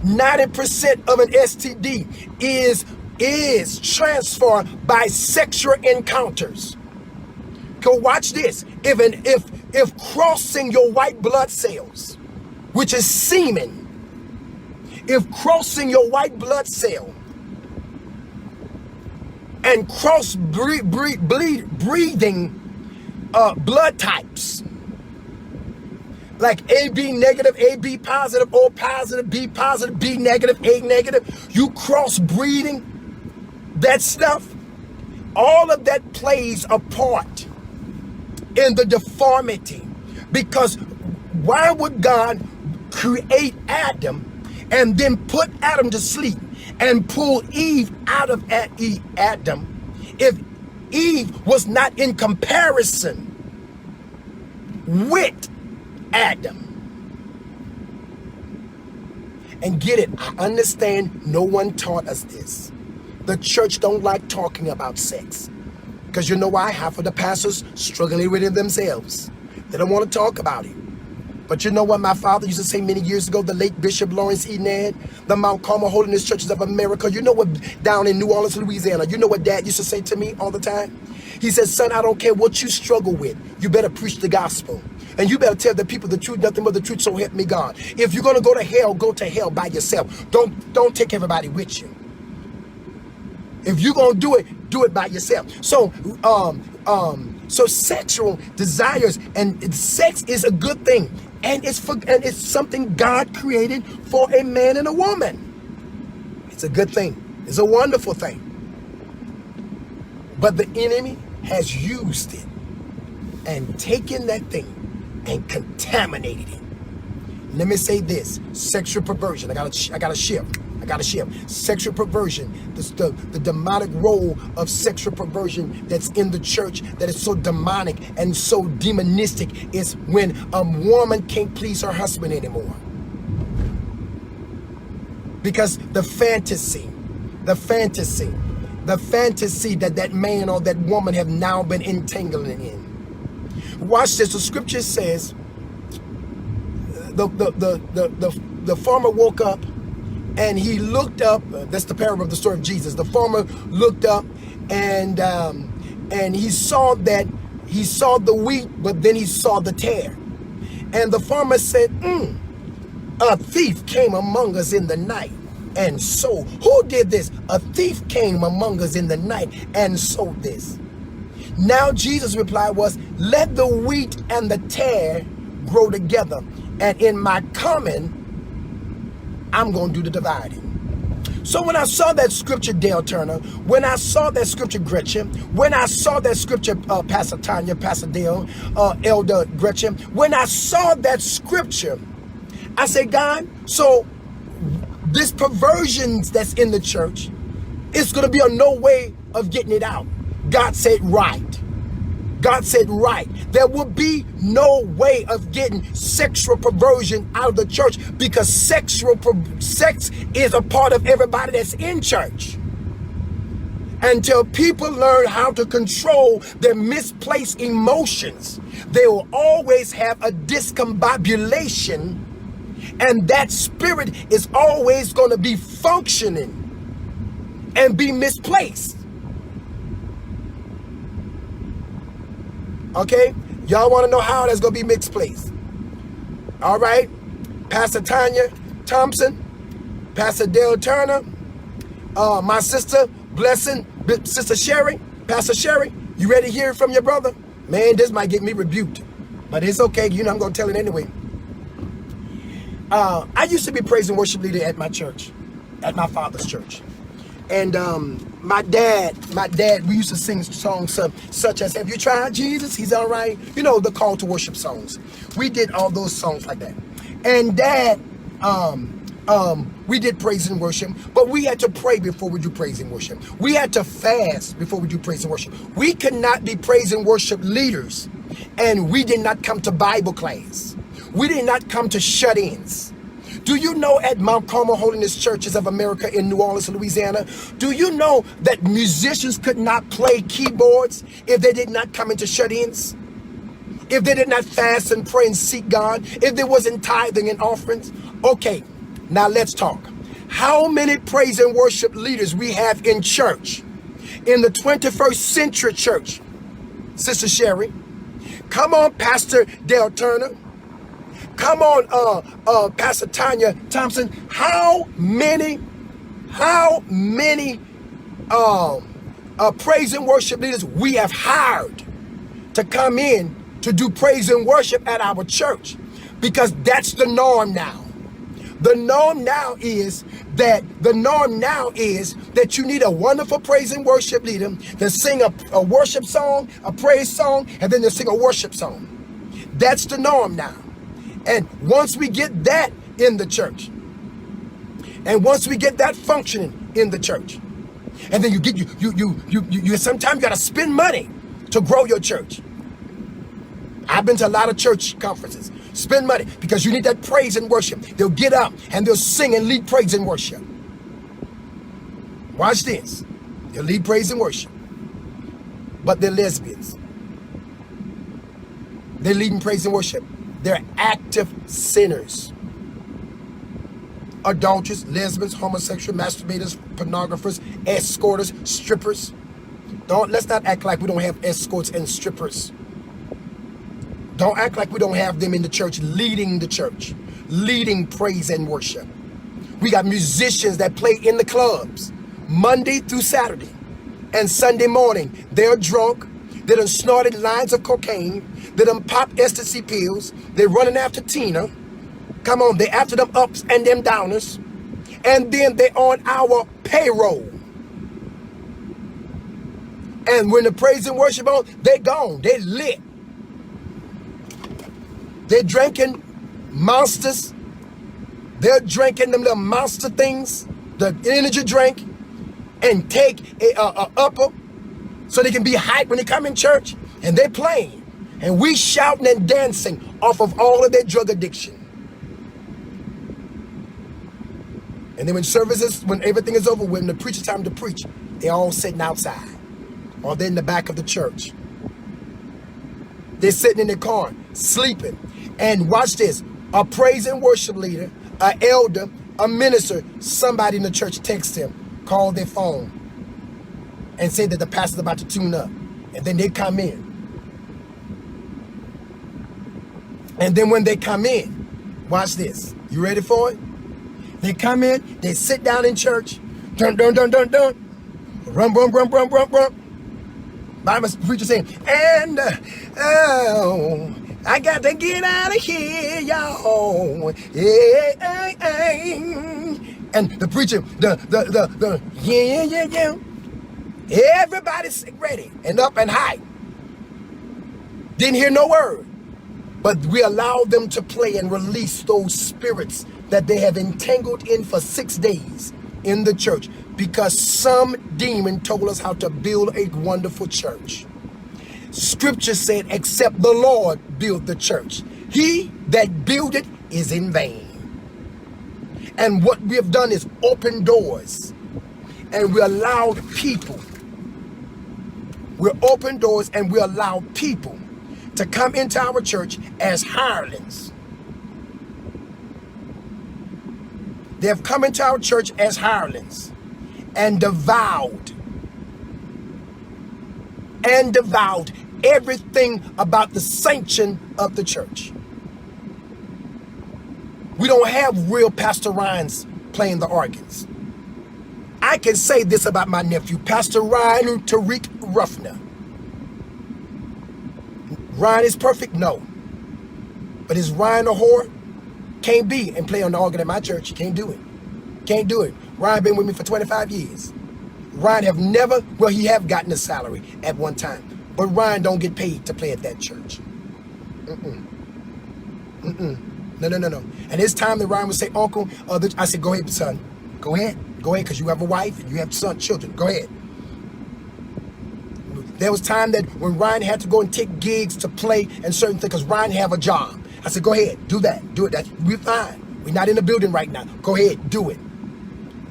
90% of an STD is transferred by sexual encounters. Go watch this. If crossing your white blood cells, which is semen, if crossing your white blood cell and cross breathing blood types, like AB negative, AB positive, O positive, B negative, A negative, you cross breeding that stuff, all of that plays a part in the deformity. Because why would God create Adam and then put Adam to sleep and pulled Eve out of Adam, if Eve was not in comparison with Adam. And get it, I understand no one taught us this. The church don't like talking about sex. Because you know why? Half of the pastors struggling with it themselves. They don't want to talk about it. But you know what my father used to say many years ago, the late Bishop Lawrence Enad, the Mount Carmel Holiness Churches of America. You know what, down in New Orleans, Louisiana, you know what Dad used to say to me all the time? He said, son, I don't care what you struggle with. You better preach the gospel. And you better tell the people the truth, nothing but the truth, so help me God. If you're going to go to hell by yourself. Don't take everybody with you. If you're going to do it by yourself. So, so sexual desires and sex is a good thing. And it's something God created for a man and a woman. It's a good thing. It's a wonderful thing. But the enemy has used it and taken that thing and contaminated it. Let me say this: sexual perversion. I gotta shift. Sexual perversion. The demonic role of sexual perversion that's in the church, that is so demonic and so demonistic, is when a woman can't please her husband anymore. Because the fantasy that man or that woman have now been entangling in. Watch this. The scripture says the farmer woke up and he looked up. That's the parable of the story of Jesus. The farmer looked up and he saw the wheat, but then he saw the tare. And the farmer said, a thief came among us in the night and sowed. Who did this? A thief came among us in the night and sowed this. Now Jesus' reply was, let the wheat and the tare grow together, and in my coming, I'm going to do the dividing. So when I saw that scripture, Dale Turner, when I saw that scripture, Gretchen, when I saw that scripture, Pastor Tanya, Pastor Dale, Elder Gretchen, when I saw that scripture, I said, God, so this perversions that's in the church, it's going to be a no way of getting it out. God said, right. God said, right. There will be no way of getting sexual perversion out of the church, because sex is a part of everybody that's in church. Until people learn how to control their misplaced emotions, they will always have a discombobulation, and that spirit is always going to be functioning and be misplaced. Okay, y'all want to know how that's going to be misplaced? All right, Pastor Tanya Thompson, Pastor Dale Turner, my sister, Blessing, Sister Sherry, Pastor Sherry, you ready to hear it from your brother? Man, this might get me rebuked, but it's okay. You know I'm going to tell it anyway. I used to be praise and worship leader at my church, at my father's church. And my dad, we used to sing songs such as, have you tried Jesus? He's all right. You know, the call to worship songs. We did all those songs like that. And Dad, we did praise and worship, but we had to pray before we do praise and worship. We had to fast before we do praise and worship. We could not be praise and worship leaders, and we did not come to Bible class. We did not come to shut-ins. Do you know at Mount Carmel Holiness Churches of America in New Orleans, Louisiana, do you know that musicians could not play keyboards if they did not come into shut-ins? If they did not fast and pray and seek God? If there wasn't tithing and offerings? Okay, now let's talk. How many praise and worship leaders we have in church? In the 21st century church? Sister Sherry. Come on, Pastor Dale Turner. Come on, Pastor Tanya Thompson. How many praise and worship leaders we have hired to come in to do praise and worship at our church? Because that's the norm now. The norm now is that you need a wonderful praise and worship leader to sing a worship song, a praise song, and then to sing a worship song. That's the norm now. And once we get that in the church, And once we get that functioning in the church, and then you sometimes you got to spend money to grow your church. I've been to a lot of church conferences. Spend money because you need that praise and worship. They'll get up and they'll sing and lead praise and worship. Watch this. They'll lead praise and worship. But they're lesbians. They're leading praise and worship. They're active sinners. Adulterers, lesbians, homosexual, masturbators, pornographers, escorters, strippers. Let's not act like we don't have escorts and strippers. Don't act like we don't have them in the church, leading praise and worship. We got musicians that play in the clubs Monday through Saturday. And Sunday morning, they're drunk. They done snorted lines of cocaine. They done popped ecstasy pills. They're running after Tina. Come on, they're after them ups and them downers. And then they're on our payroll. And when the praise and worship on, they're gone. They're lit. They're drinking monsters. They're drinking them little monster things, the energy drink, and take a upper so they can be hyped when they come in church. And they're playing. And we shouting and dancing off of all of their drug addiction. And then when everything is over, when the preacher's time to preach, they're all sitting outside. Or they're in the back of the church. They're sitting in their car, sleeping. And watch this, a praise and worship leader, an elder, a minister, somebody in the church texts them, call their phone, and say that the pastor's about to tune up. And then they come in. And then when they come in, watch this. You ready for it? They come in, they sit down in church, dun dun dun dun dun, rum rum rum rum rum rum. Bible preacher saying, and oh, I got to get out of here, y'all. Yeah, and the preacher, yeah. Everybody's ready and up and high. Didn't hear no word, but we allowed them to play and release those spirits that they have entangled in for 6 days in the church because some demon told us how to build a wonderful church. Scripture said, except the Lord build the church, he that build it is in vain. And what we have done is open doors, and we allowed people, we open doors and we allow people to come into our church as hirelings. They have come into our church as hirelings and devoured everything about the sanction of the church. We don't have real Pastor Ryans playing the organs. I can say this about my nephew, Pastor Ryan Tariq Ruffner. Ryan is perfect? No. But is Ryan a whore? Can't be and play on the organ at my church. Can't do it. Can't do it. Ryan been with me for 25 years. Ryan have never, well, he have gotten a salary at one time, but Ryan don't get paid to play at that church. No. And it's time that Ryan would say, Uncle, I said, go ahead, son. Go ahead, because you have a wife and you have children. Go ahead. There was time that when Ryan had to go and take gigs to play and certain things, because Ryan have a job. I said, go ahead, do that. We're fine. We're not in the building right now. Go ahead, do it.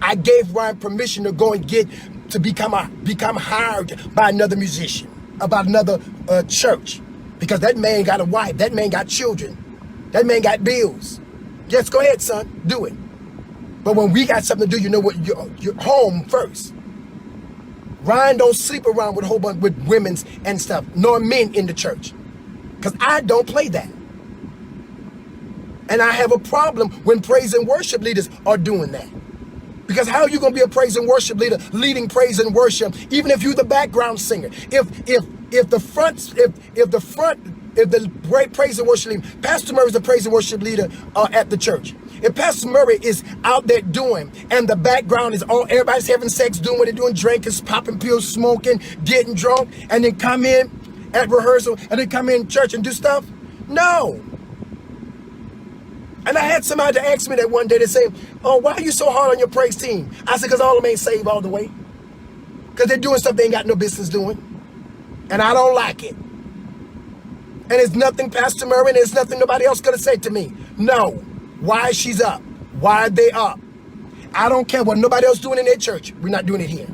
I gave Ryan permission to go and become hired by another musician, about another church, because that man got a wife, that man got children, that man got bills. Yes, go ahead, son, do it. But when we got something to do, you know what? You're home first. Ryan don't sleep around with a whole bunch with women's and stuff, nor men in the church, because I don't play that. And I have a problem when praise and worship leaders are doing that. Because how are you going to be a praise and worship leader leading praise and worship, even if you're the background singer? If the praise and worship leader, Pastor Murray is the praise and worship leader at the church. If Pastor Murray is out there doing, and the background is everybody's having sex, doing what they're doing, drinking, popping pills, smoking, getting drunk, and then come in at rehearsal, and then come in church and do stuff, no. And I had somebody to ask me that one day. They say, oh, why are you so hard on your praise team? I said, because all of them ain't saved all the way. Because they're doing stuff they ain't got no business doing. And I don't like it. And it's nothing Pastor Murray, and it's nothing nobody else gonna say to me. No. Why she's up? Why are they up? I don't care what nobody else doing in their church. We're not doing it here.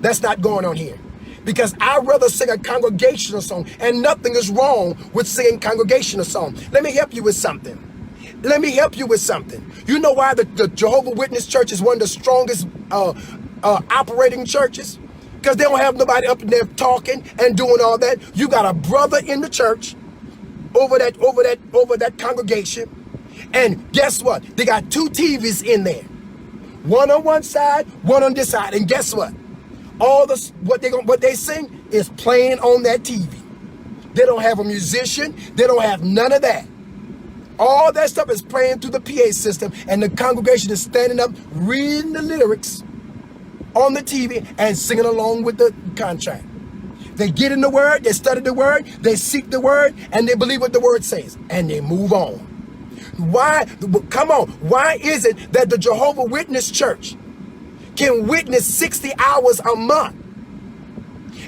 That's not going on here. Because I'd rather sing a congregational song, and nothing is wrong with singing congregational song. Let me help you with something. Let me help you with something. You know why the Jehovah's Witness Church is one of the strongest operating churches? Because they don't have nobody up in there talking and doing all that. You got a brother in the church over that congregation. And guess what? They got 2 TVs in there. One on one side, one on this side. And guess what? All this what they sing is playing on that TV. They don't have a musician. They don't have none of that. All that stuff is playing through the PA system, and the congregation is standing up reading the lyrics on the TV and singing along with the contract. They get in the word, they study the word, they seek the word, and they believe what the word says, and they move on. Why? Come on. Why is it that the Jehovah's Witness Church can witness 60 hours a month,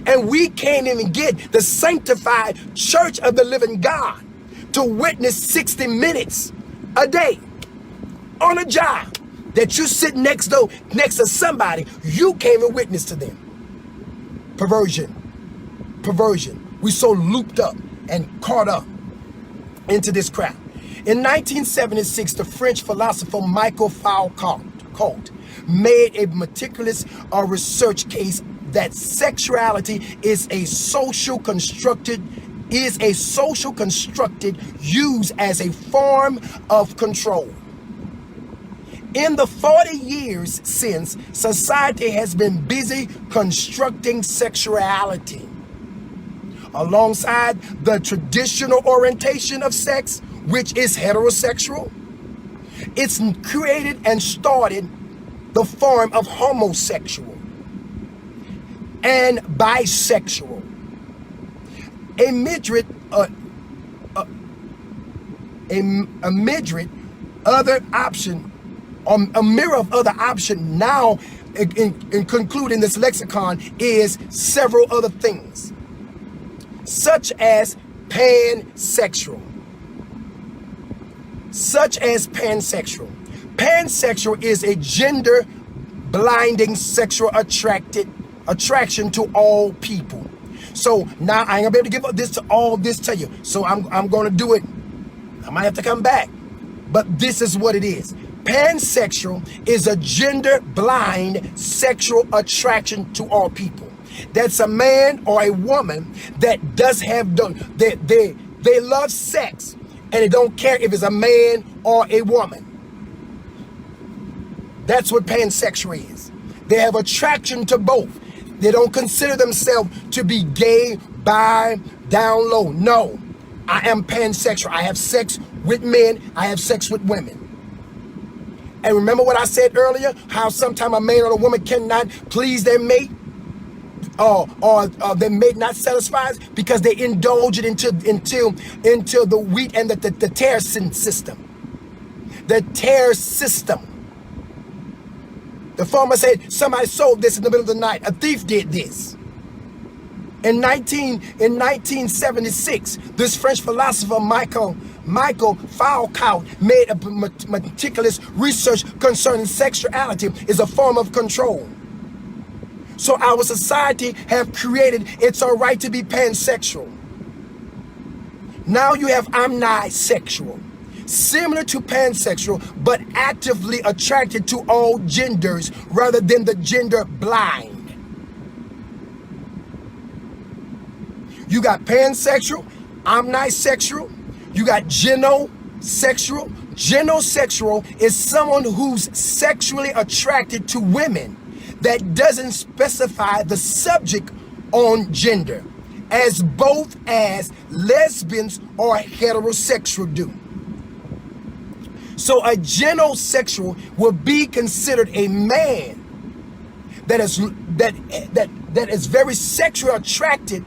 and we can't even get the sanctified Church of the Living God to witness 60 minutes a day on a job that you sit next to somebody, you can't even witness to them? Perversion. We so looped up and caught up into this crap. In 1976, the French philosopher Michael Foucault made a meticulous research case that sexuality is a social constructed used as a form of control. In the 40 years since, society has been busy constructing sexuality alongside the traditional orientation of sex, which is heterosexual. It's created and started the form of homosexual and bisexual. A myriad of other option now in concluding this lexicon is several other things, such as pansexual. Pansexual is a gender blinding sexual attraction to all people. So now I ain't gonna be able to give up this to you. So I'm gonna do it. I might have to come back, but this is what it is. Pansexual is a gender blind sexual attraction to all people. That's a man or a woman that does have they love sex, and they don't care if it's a man or a woman. That's what pansexual is. They have attraction to both. They don't consider themselves to be gay, bi, down low. No, I am pansexual. I have sex with men. I have sex with women. And remember what I said earlier, how sometimes a man or a woman cannot please their mate, or their mate not satisfies because they indulge it into the wheat and the tear system. The tear system. The farmer said, somebody sold this in the middle of the night. A thief did this. In 1976, this French philosopher Michael Foucault made a meticulous research concerning sexuality is a form of control. So our society have created it's all right to be pansexual. Now you have omnisexual, similar to pansexual, but actively attracted to all genders rather than the gender blind. You got pansexual, omnisexual, you got genosexual. Genosexual is someone who's sexually attracted to women that doesn't specify the subject on gender, as both as lesbians or heterosexual do. So a genosexual will be considered a man that is very sexually attracted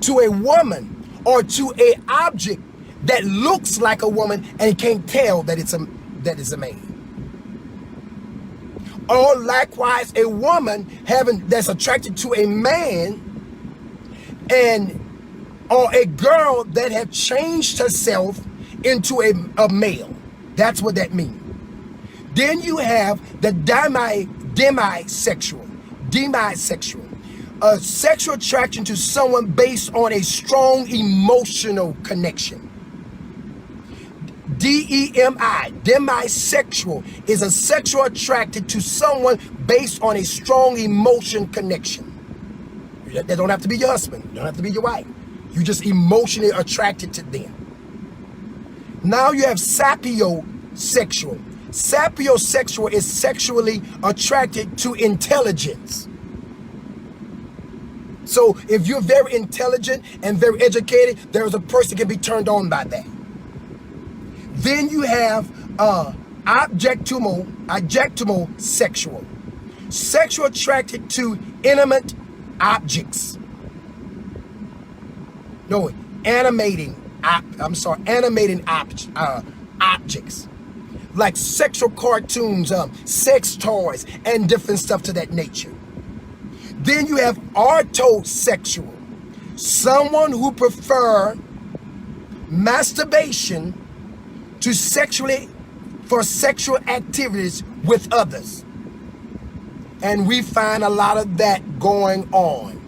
to a woman or to an object that looks like a woman and can't tell that it's a man. Or likewise, a woman that's attracted to a man, or a girl that have changed herself into a male. That's what that means. Then you have the demisexual. A sexual attraction to someone based on a strong emotional connection. DEMI, demisexual, is a sexual attracted to someone based on a strong emotion connection. They don't have to be your husband. They don't have to be your wife. You just emotionally attracted to them. Now you have sapiosexual. Sapiosexual is sexually attracted to intelligence. So if you're very intelligent and very educated, there's a person that can be turned on by that. Then you have objectumal sexual. Sexual attracted to inanimate objects. No, animating objects. Like sexual cartoons, sex toys, and different stuff to that nature. Then you have autosexual. Someone who prefer masturbation to for sexual activities with others. And we find a lot of that going on.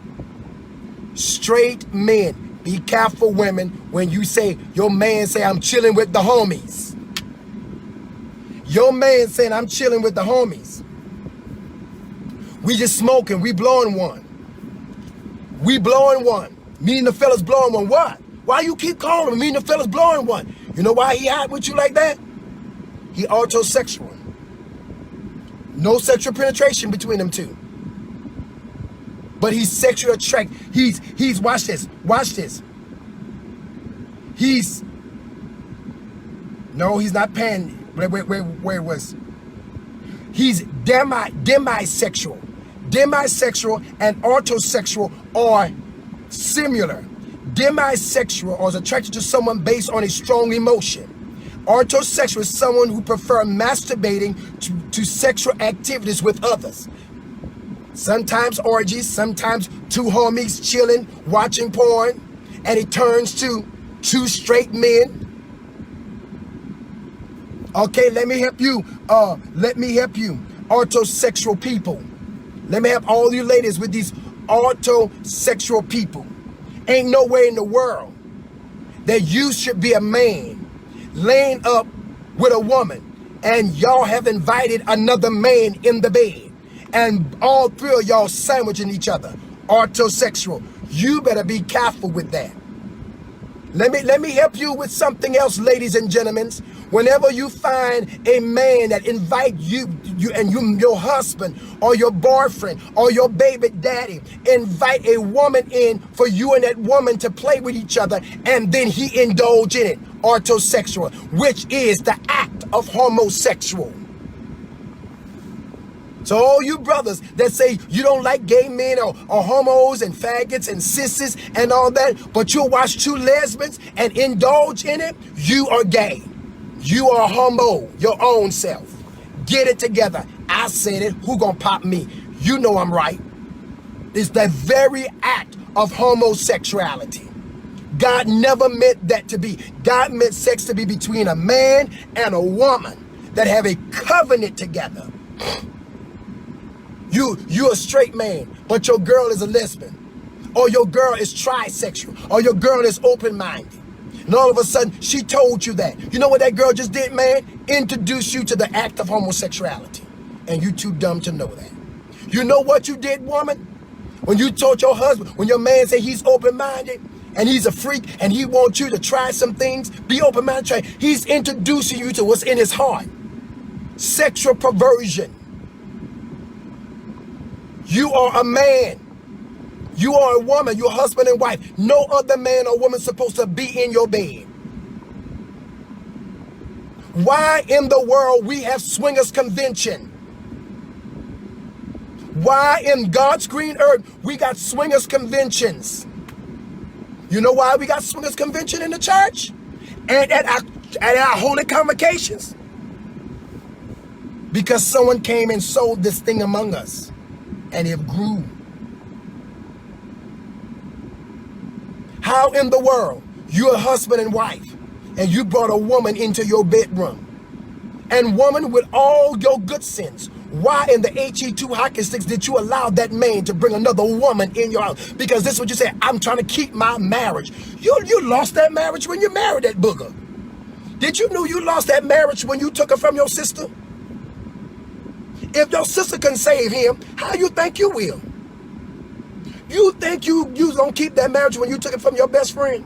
Straight men, be careful women when you say, your man say, I'm chilling with the homies. Your man saying, I'm chilling with the homies. We just smoking, we blowing one. We blowing one. Me and the fellas blowing one. What? Why you keep calling me and the fellas blowing one? You know why he hot with you like that? He autosexual. No sexual penetration between them two. But he's sexually attracted. He's watch this. He's not pan. Where it was? He's demisexual. Demisexual and autosexual are similar. Demisexual is attracted to someone based on a strong emotion. Autosexual is someone who prefers masturbating to sexual activities with others. Sometimes orgies, sometimes two homies chilling, watching porn, and it turns to two straight men. Okay, let me help you. Autosexual people. Let me help all you ladies with these autosexual people. Ain't no way in the world that you should be a man laying up with a woman and y'all have invited another man in the bed and all three of y'all sandwiching each other. Autosexual. You better be careful with that. Let me help you with something else, ladies and gentlemen. Whenever you find a man that invite you and your husband or your boyfriend or your baby daddy invite a woman in for you and that woman to play with each other, and then he indulge in it, autosexual, which is the act of homosexual. So all you brothers that say you don't like gay men or homos and faggots and sissies and all that, but you'll watch two lesbians and indulge in it, you are gay. You are homo, your own self. Get it together. I said it. Who gonna pop me? You know I'm right. It's the very act of homosexuality. God never meant that to be. God meant sex to be between a man and a woman that have a covenant together. You're a straight man, but your girl is a lesbian. Or your girl is trisexual. Or your girl is open-minded. And all of a sudden, she told you that. You know what that girl just did, man? Introduce you to the act of homosexuality. And you too dumb to know that. You know what you did, woman? When you told your husband, when your man said he's open-minded, and he's a freak, and he wants you to try some things, be open-minded, try. He's introducing you to what's in his heart. Sexual perversion. You are a man. You are a woman. You're husband and wife. No other man or woman is supposed to be in your bed. Why in the world we have swingers convention? Why in God's green earth we got swingers conventions? You know why we got swingers convention in the church? and at our holy convocations, because someone came and sowed this thing among us, and it grew. How in the world you're a husband and wife, and you brought a woman into your bedroom, and woman, with all your good sense, why in the HE2 hockey sticks did you allow that man to bring another woman in your house? Because this is what you say, I'm trying to keep my marriage. You lost that marriage when you married that booger. Did you know you lost that marriage when you took her from your sister? If your sister can save him, how you think you will? You think you gonna keep that marriage when you took it from your best friend?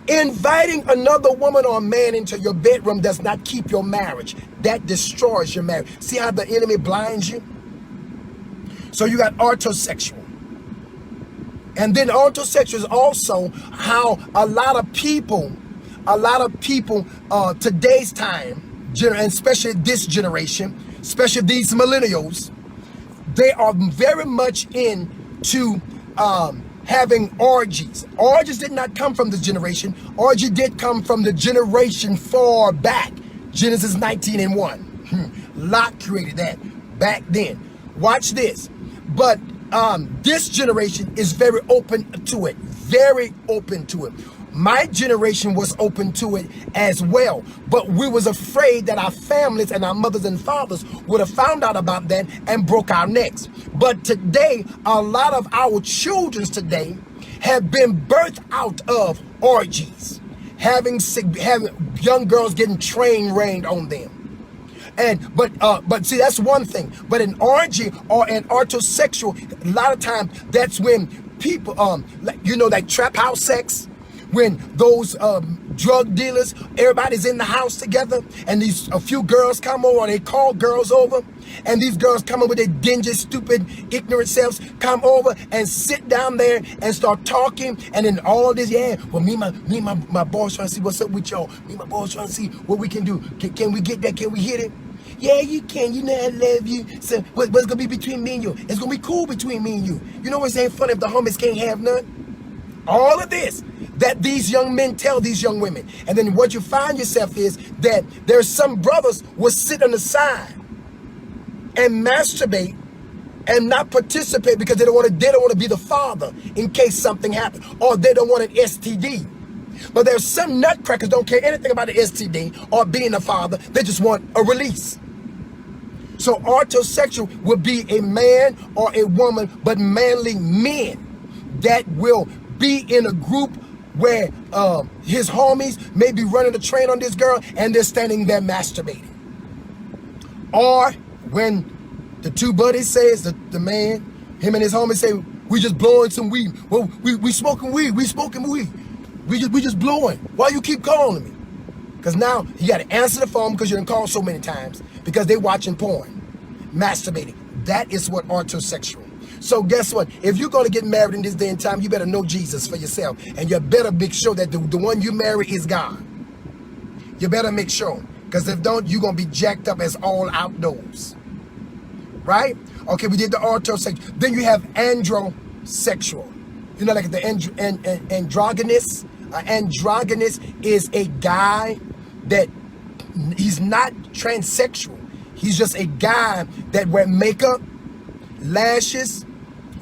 Inviting another woman or man into your bedroom does not keep your marriage. That destroys your marriage. See how the enemy blinds you? So you got autosexual. And then autosexual is also how a lot of people, today's time, and especially this generation, especially these millennials, they are very much into having orgies. Orgies did not come from this generation. Orgy did come from the generation far back. Genesis 19:1. Lot created that back then. Watch this. But this generation is very open to it. Very open to it. My generation was open to it as well, but we was afraid that our families and our mothers and fathers would have found out about that and broke our necks. But today, a lot of our children today have been birthed out of orgies, having young girls getting train rained on them. But see, that's one thing. But an orgy or an autosexual, a lot of times that's when people like trap house sex. When those drug dealers, everybody's in the house together, and a few girls come over, or they call girls over, and these girls come over with their dingy, stupid, ignorant selves, come over and sit down there and start talking, and then all this, well, me and my boys trying to see what's up with y'all. Me and my boys trying to see what we can do. Can we get that? Can we hit it? Yeah, you can. You know I love you. So what's gonna be between me and you? It's gonna be cool between me and you. You know what's ain't funny if the homies can't have none? All of this that these young men tell these young women. And then what you find yourself is that there's some brothers will sit on the side and masturbate and not participate because they don't want to be the father in case something happens, or they don't want an STD. But there's some nutcrackers don't care anything about the STD or being a father. They just want a release. So autosexual would be a man or a woman, but manly men that will be in a group where his homies may be running a train on this girl and they're standing there masturbating. Or when the two buddies says, the man, him and his homies say, we just blowing some weed. Well, we smoking weed. We smoking weed. We just blowing. Why you keep calling me? Because now you got to answer the phone because you done called so many times because they watching porn, masturbating. That is what autosexual. So guess what? If you're going to get married in this day and time, you better know Jesus for yourself. And you better make sure that the one you marry is God. You better make sure. Because if don't, you're going to be jacked up as all outdoors. Right? Okay, we did the autosexual. Then you have androsexual. You know, like the androgynous. Androgynous is a guy that he's not transsexual. He's just a guy that wear makeup, lashes,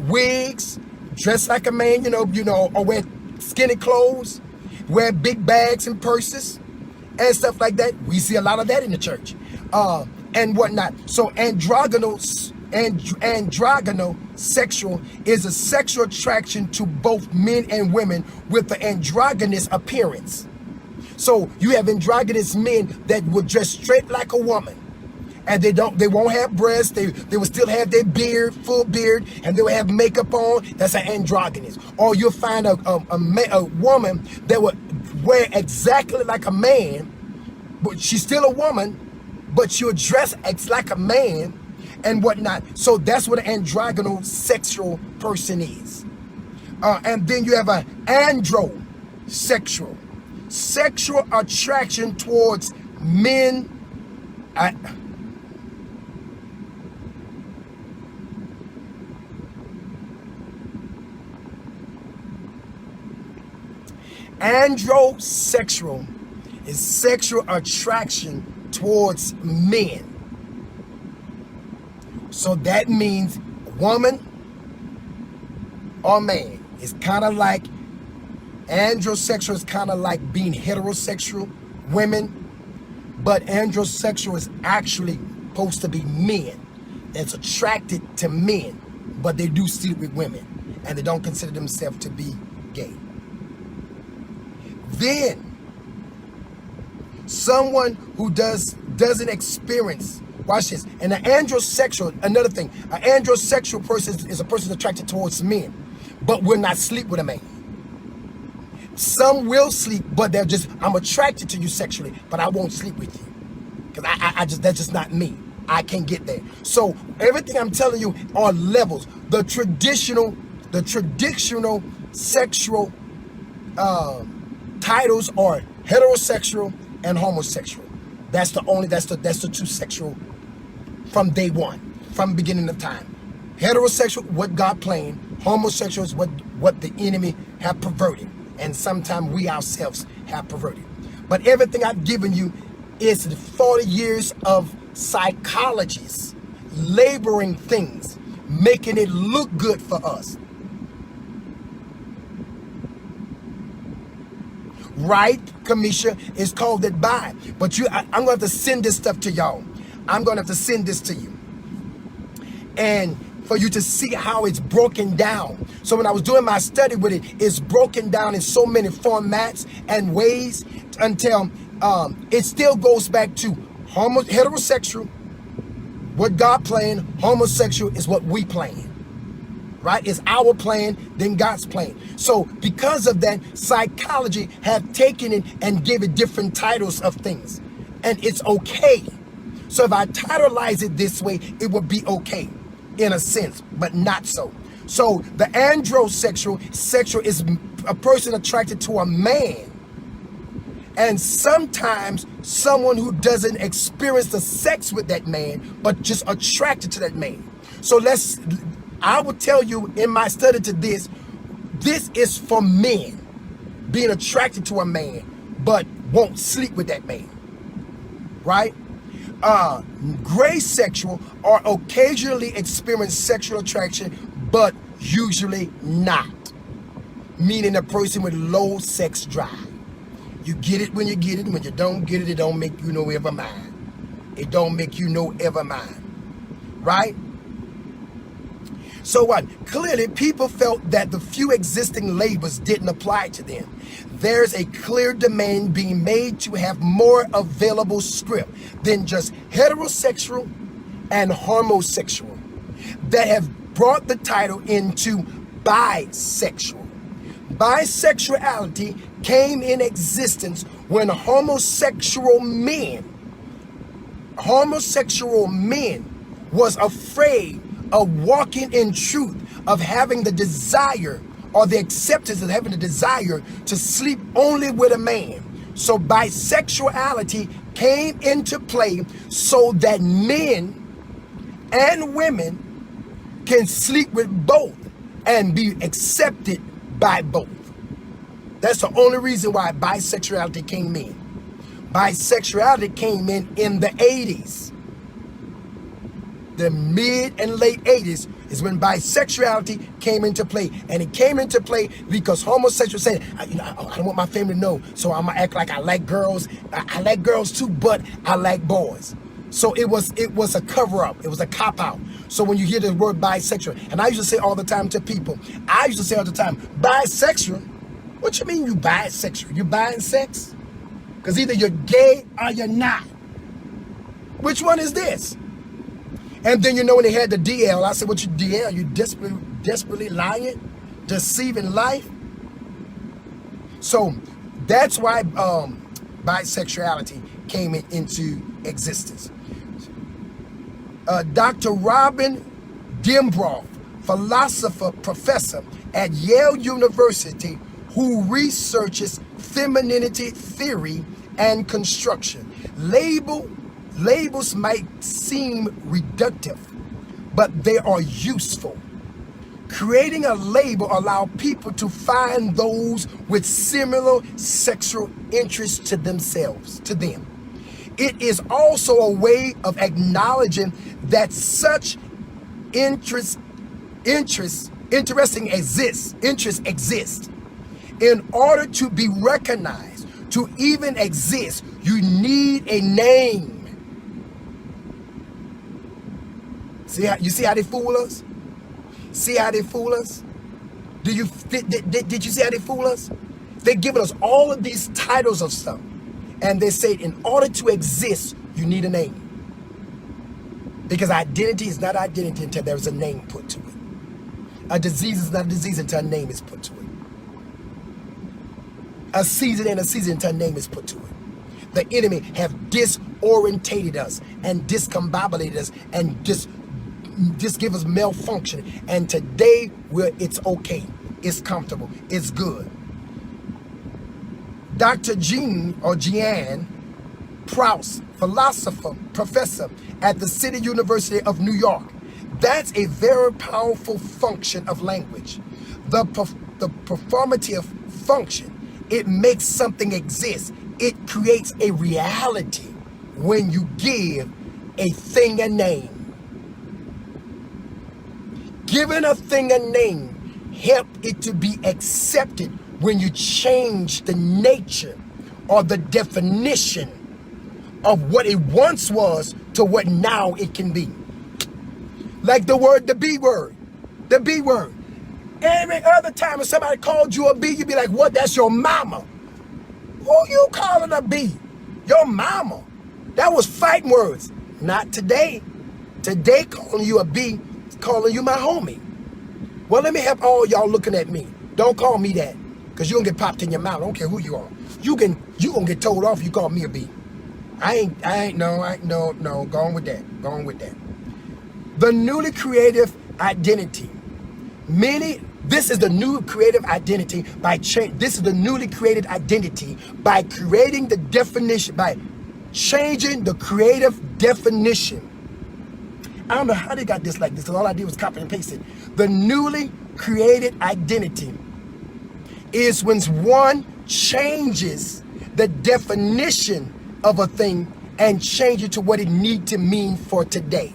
wigs, dress like a man, you know, or wear skinny clothes, wear big bags and purses and stuff like that. We see a lot of that in the church and whatnot. So androgynous sexual is a sexual attraction to both men and women with the androgynous appearance. So you have androgynous men that would dress straight like a woman. And they won't have breasts, they will still have their beard, full beard, and they will have makeup on. That's an androgynous. Or you'll find a woman that would wear exactly like a man, but she's still a woman, but she'll dress like a man and whatnot. So that's what an androgynous sexual person is. And then you have an androsexual. Sexual attraction towards men. Androsexual is sexual attraction towards men. So that means woman or man. It's kind of like androsexual is kind of like being heterosexual, women, but androsexual is actually supposed to be men that's attracted to men, but they do sleep with women and they don't consider themselves to be gay. Then someone who doesn't experience, watch this, and an androsexual, another thing, an androsexual person is a person attracted towards men, but will not sleep with a man. Some will sleep, but they're just, I'm attracted to you sexually, but I won't sleep with you. Because that's just not me. I can't get there. So everything I'm telling you are levels. The traditional sexual titles are heterosexual and homosexual. That's the two sexual from day one, from beginning of time. Heterosexual, what God planned. Homosexual is what the enemy have perverted, and sometimes we ourselves have perverted. But everything I've given you is the 40 years of psychologists laboring things, making it look good for us. Right, Kamisha, is called it by. But I'm going to have to send this stuff to y'all. I'm going to have to send this to you. And for you to see how it's broken down. So when I was doing my study with it, it's broken down in so many formats and ways until it still goes back to heterosexual, what God planned, homosexual is what we plan. Right? It's our plan, then God's plan. So because of that, psychology have taken it and give it different titles of things. And it's okay. So if I titleize it this way, it would be okay in a sense, but not so. So the androsexual, sexual is a person attracted to a man. And sometimes someone who doesn't experience the sex with that man, but just attracted to that man. So I will tell you in my study to this is for men being attracted to a man, but won't sleep with that man, right? Gray sexual or occasionally experience sexual attraction, but usually not, meaning a person with low sex drive. You get it when you get it. When you don't get it, it don't make you no ever mind. It don't make you no ever mind, right? So what? Clearly, people felt that the few existing labels didn't apply to them. There's a clear demand being made to have more available script than just heterosexual and homosexual that have brought the title into bisexual. Bisexuality came in existence when homosexual men was afraid of walking in truth, of having the desire or the acceptance of having the desire to sleep only with a man. So bisexuality came into play so that men and women can sleep with both and be accepted by both. That's the only reason why bisexuality came in. Bisexuality came in the 80s. The mid and late 80s is when bisexuality came into play. And it came into play because homosexuals said, I don't want my family to know, so I'm gonna act like I like girls. I like girls too, but I like boys. So it was a cover-up. It was a cop-out. So when you hear the word bisexual, and I used to say all the time to people, bisexual? What you mean you bisexual? You buying sex? Because either you're gay or you're not. Which one is this? And then when they had the DL, I said, what you DL? You desperately lying? Deceiving life? So that's why bisexuality came into existence. Dr. Robin Dimbroff, philosopher professor at Yale University, who researches femininity theory and construction. Labels might seem reductive, but they are useful. Creating a label allows people to find those with similar sexual interests to themselves, to them. It is also a way of acknowledging that such interests exist. In order to be recognized, to even exist, you need a name. You see how they fool us? See how they fool us? Did you see how they fool us? They're giving us all of these titles of stuff. And they say in order to exist, you need a name. Because identity is not identity until there's a name put to it. A disease is not a disease until a name is put to it. A season ain't a season until a name is put to it. The enemy have disorientated us and discombobulated us and just give us malfunction. And today it's okay. It's comfortable. It's good. Dr. Jean Proust, philosopher, professor at the City University of New York. That's a very powerful function of language. The performative function. It makes something exist. It creates a reality when you give a thing a name. Giving a thing a name help it to be accepted when you change the nature or the definition of what it once was to what now it can be. Like the B word. The B word. Every other time if somebody called you a B, you'd be like, what? That's your mama. Who you calling a B? Your mama. That was fighting words. Not today. Today calling you a B, calling you my homie. Well, let me have all y'all looking at me. Don't call me that. Because you're going to get popped in your mouth. I don't care who you are. You going to get told off if you call me a B. No, go on with that. Go on with that. The newly creative identity. This is the new creative identity this is the newly created identity by creating the definition, by changing the creative definition. I don't know how they got this like this, because all I did was copy and paste it. The newly created identity is when one changes the definition of a thing and change it to what it needs to mean for today.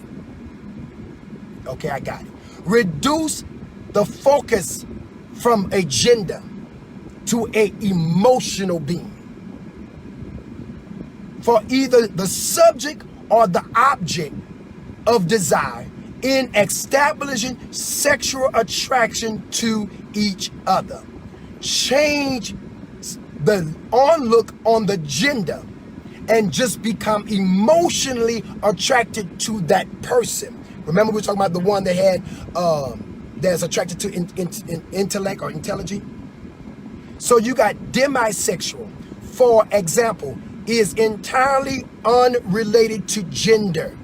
Okay, I got it. Reduce the focus from a gender to an emotional being. For either the subject or the object of desire in establishing sexual attraction to each other. Change the onlook on the gender and just become emotionally attracted to that person. Remember we were talking about the one that had that's attracted to intellect or intelligence. So you got demisexual, for example, is entirely unrelated to gender.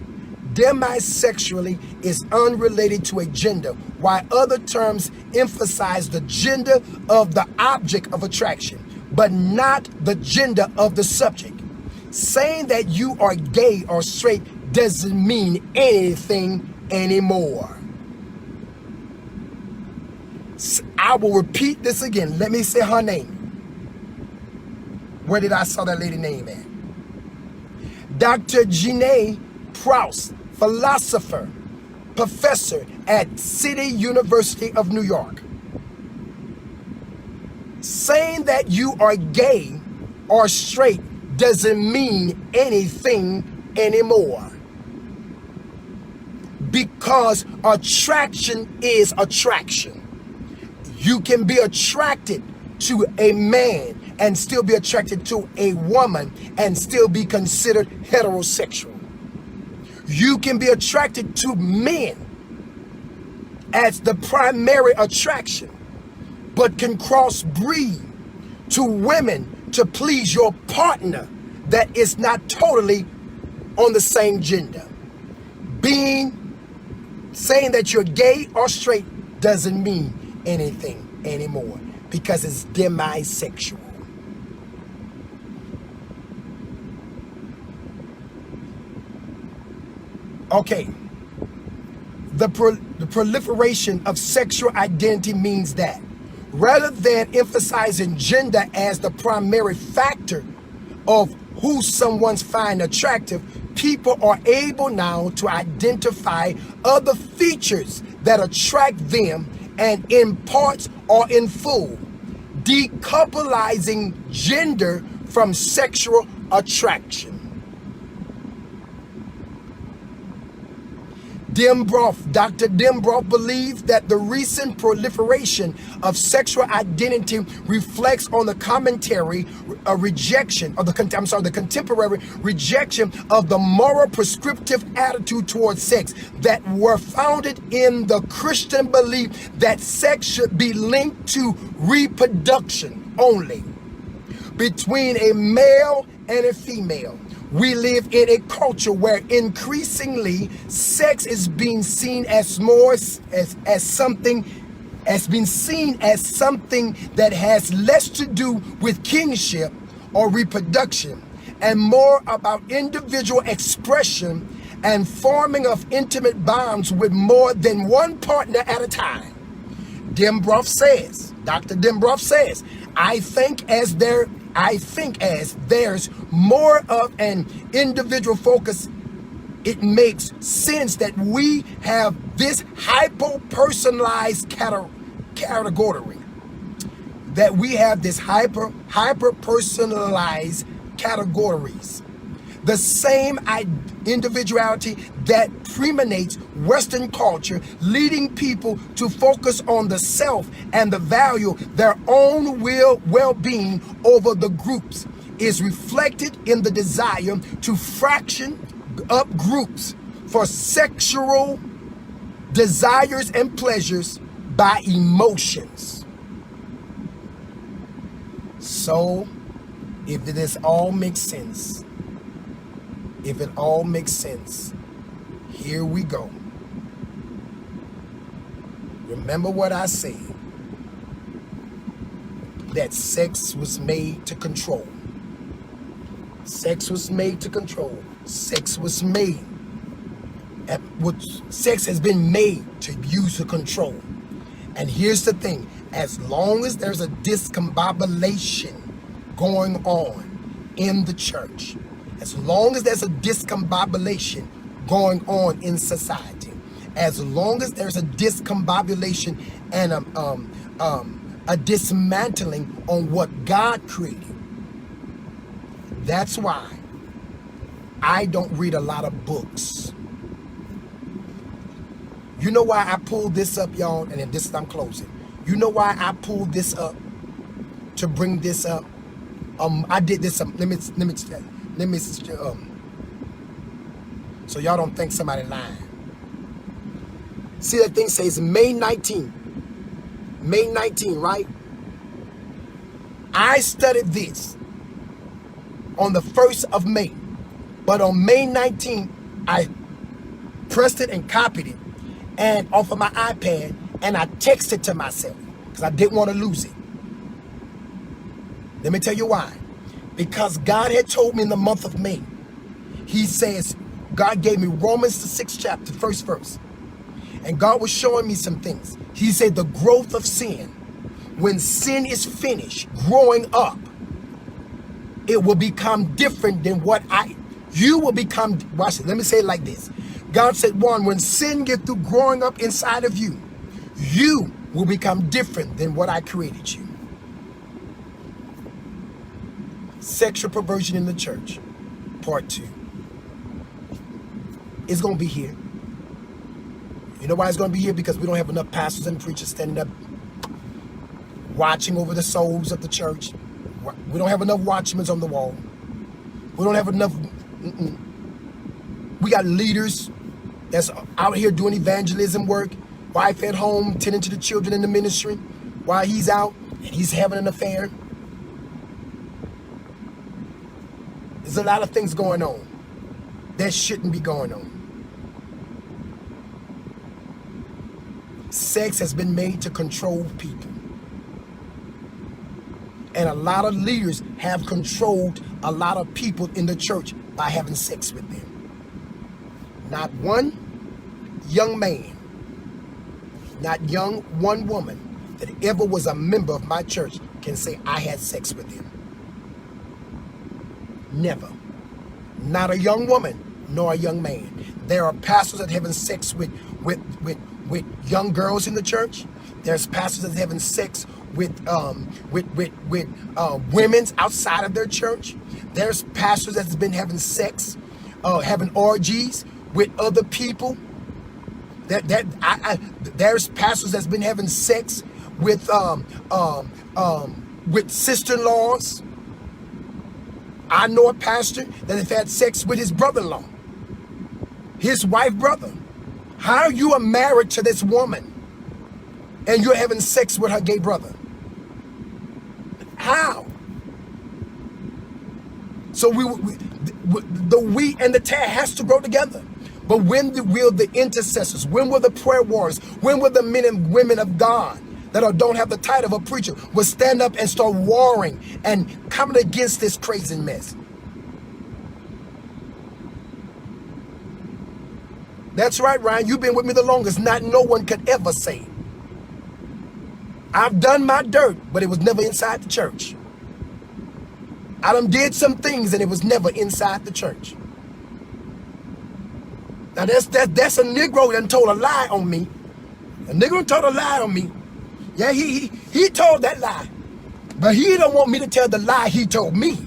Demisexually is unrelated to a gender, while other terms emphasize the gender of the object of attraction, but not the gender of the subject. Saying that you are gay or straight doesn't mean anything anymore. I will repeat this again. Let me say her name. Where did I saw that lady name at? Dr. Jean Proust, philosopher, professor at City University of New York. Saying that you are gay or straight doesn't mean anything anymore. Because attraction is attraction. You can be attracted to a man and still be attracted to a woman and still be considered heterosexual. You can be attracted to men as the primary attraction, but can crossbreed to women to please your partner that is not totally on the same gender. Saying that you're gay or straight doesn't mean anything anymore because it's demisexual. Okay. The proliferation of sexual identity means that rather than emphasizing gender as the primary factor of who someone's find attractive, people are able now to identify other features that attract them, and in parts or in full, decoupling gender from sexual attraction. Dr. Dembroff believes that the recent proliferation of sexual identity reflects on the contemporary rejection of the moral prescriptive attitude towards sex that were founded in the Christian belief that sex should be linked to reproduction only between a male and a female. We live in a culture where increasingly sex is being seen as something that has less to do with kinship or reproduction and more about individual expression and forming of intimate bonds with more than one partner at a time. Dr. Dembroff says, I think as there's more of an individual focus, it makes sense that we have this hyper-personalized category. That we have this hyper-personalized categories. The same individuality that permeates Western culture, leading people to focus on the self and the value their own well-being over the groups, is reflected in the desire to fraction up groups for sexual desires and pleasures by emotions. So, if this all makes sense, here we go. Remember what I said, that sex was made to control. Sex has been made to use to control. And here's the thing, as long as there's a discombobulation going on in the church, as long as there's a discombobulation going on in society, as long as there's a discombobulation and a dismantling on what God created, that's why I don't read a lot of books. You know why I pulled this up, y'all? And then I'm closing. You know why I pulled this up? To bring this up. I did this. Let me so y'all don't think somebody lying. See, that thing says May 19, right? I studied this on the 1st of May, but on May 19th, I pressed it and copied it and off of my iPad, and I texted to myself because I didn't want to lose it. Let me tell you why. Because God had told me in the month of May, he says, God gave me Romans the 6th chapter, first verse. And God was showing me some things. He said the growth of sin, when sin is finished, growing up, it will become different than you will become, watch it, let me say it like this. God said, Juan, when sin gets through growing up inside of you, you will become different than what I created you. Sexual perversion in the church, part 2. It's going to be here. You know why it's going to be here? Because we don't have enough pastors and preachers standing up watching over the souls of the church. We don't have enough watchmen on the wall. We don't have enough. We got leaders that's out here doing evangelism work, wife at home tending to the children in the ministry while he's out and he's having an affair. There's a lot of things going on that shouldn't be going on. Sex has been made to control people. And a lot of leaders have controlled a lot of people in the church by having sex with them. Not one young man not one woman that ever was a member of my church can say I had sex with them. Never. Not a young woman, nor a young man. There are pastors that are having sex with young girls in the church. There's pastors that are having sex with women outside of their church. There's pastors that's been having sex, having orgies with other people. There's pastors that's been having sex with sister-in-laws. I know a pastor that has had sex with his brother-in-law, his wife brother. How are you married to this woman and you're having sex with her gay brother? How? So the wheat and the tare has to grow together. But when will the intercessors, when will the prayer warriors, when will the men and women of God that don't have the title of a preacher will stand up and start warring and coming against this crazy mess? That's right, Ryan. You've been with me the longest. Not no one could ever say. I've done my dirt, but it was never inside the church. I done did some things and it was never inside the church. Now that's a Negro that told a lie on me. A Negro told a lie on me. Yeah, he told that lie. But he don't want me to tell the lie he told me.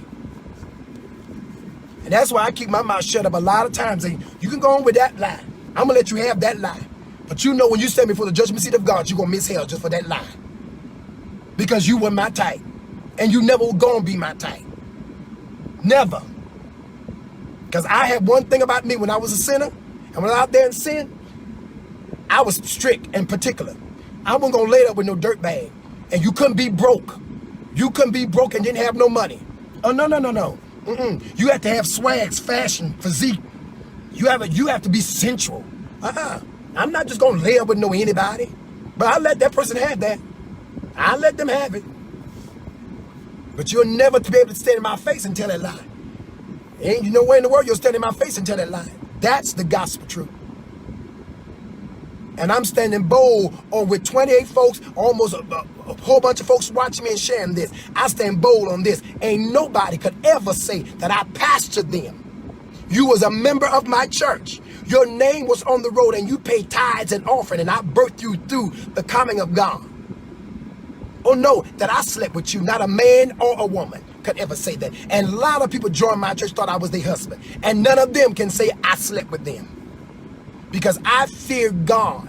And that's why I keep my mouth shut up a lot of times. And you can go on with that lie. I'm going to let you have that lie. But you know when you stand before the judgment seat of God, you're going to miss hell just for that lie. Because you were my type. And you never were going to be my type. Never. Because I had one thing about me when I was a sinner. And when I was out there in sin, I was strict and particular. I wasn't going to lay up with no dirt bag. And you couldn't be broke. You couldn't be broke and didn't have no money. Oh, no. You have to have swags, fashion, physique. You have to be sensual. I'm not just going to lay up with anybody. But I'll let that person have that. I'll let them have it. But you'll never be able to stand in my face and tell that lie. Ain't no way in the world you'll stand in my face and tell that lie. That's the gospel truth. And I'm standing bold on with 28 folks, almost a whole bunch of folks watching me and sharing this. I stand bold on this. Ain't nobody could ever say that I pastored them. You was a member of my church. Your name was on the road and you paid tithes and offering and I birthed you through the coming of God. Oh no, that I slept with you. Not a man or a woman could ever say that. And a lot of people joined my church thought I was their husband. And none of them can say I slept with them. Because I fear God.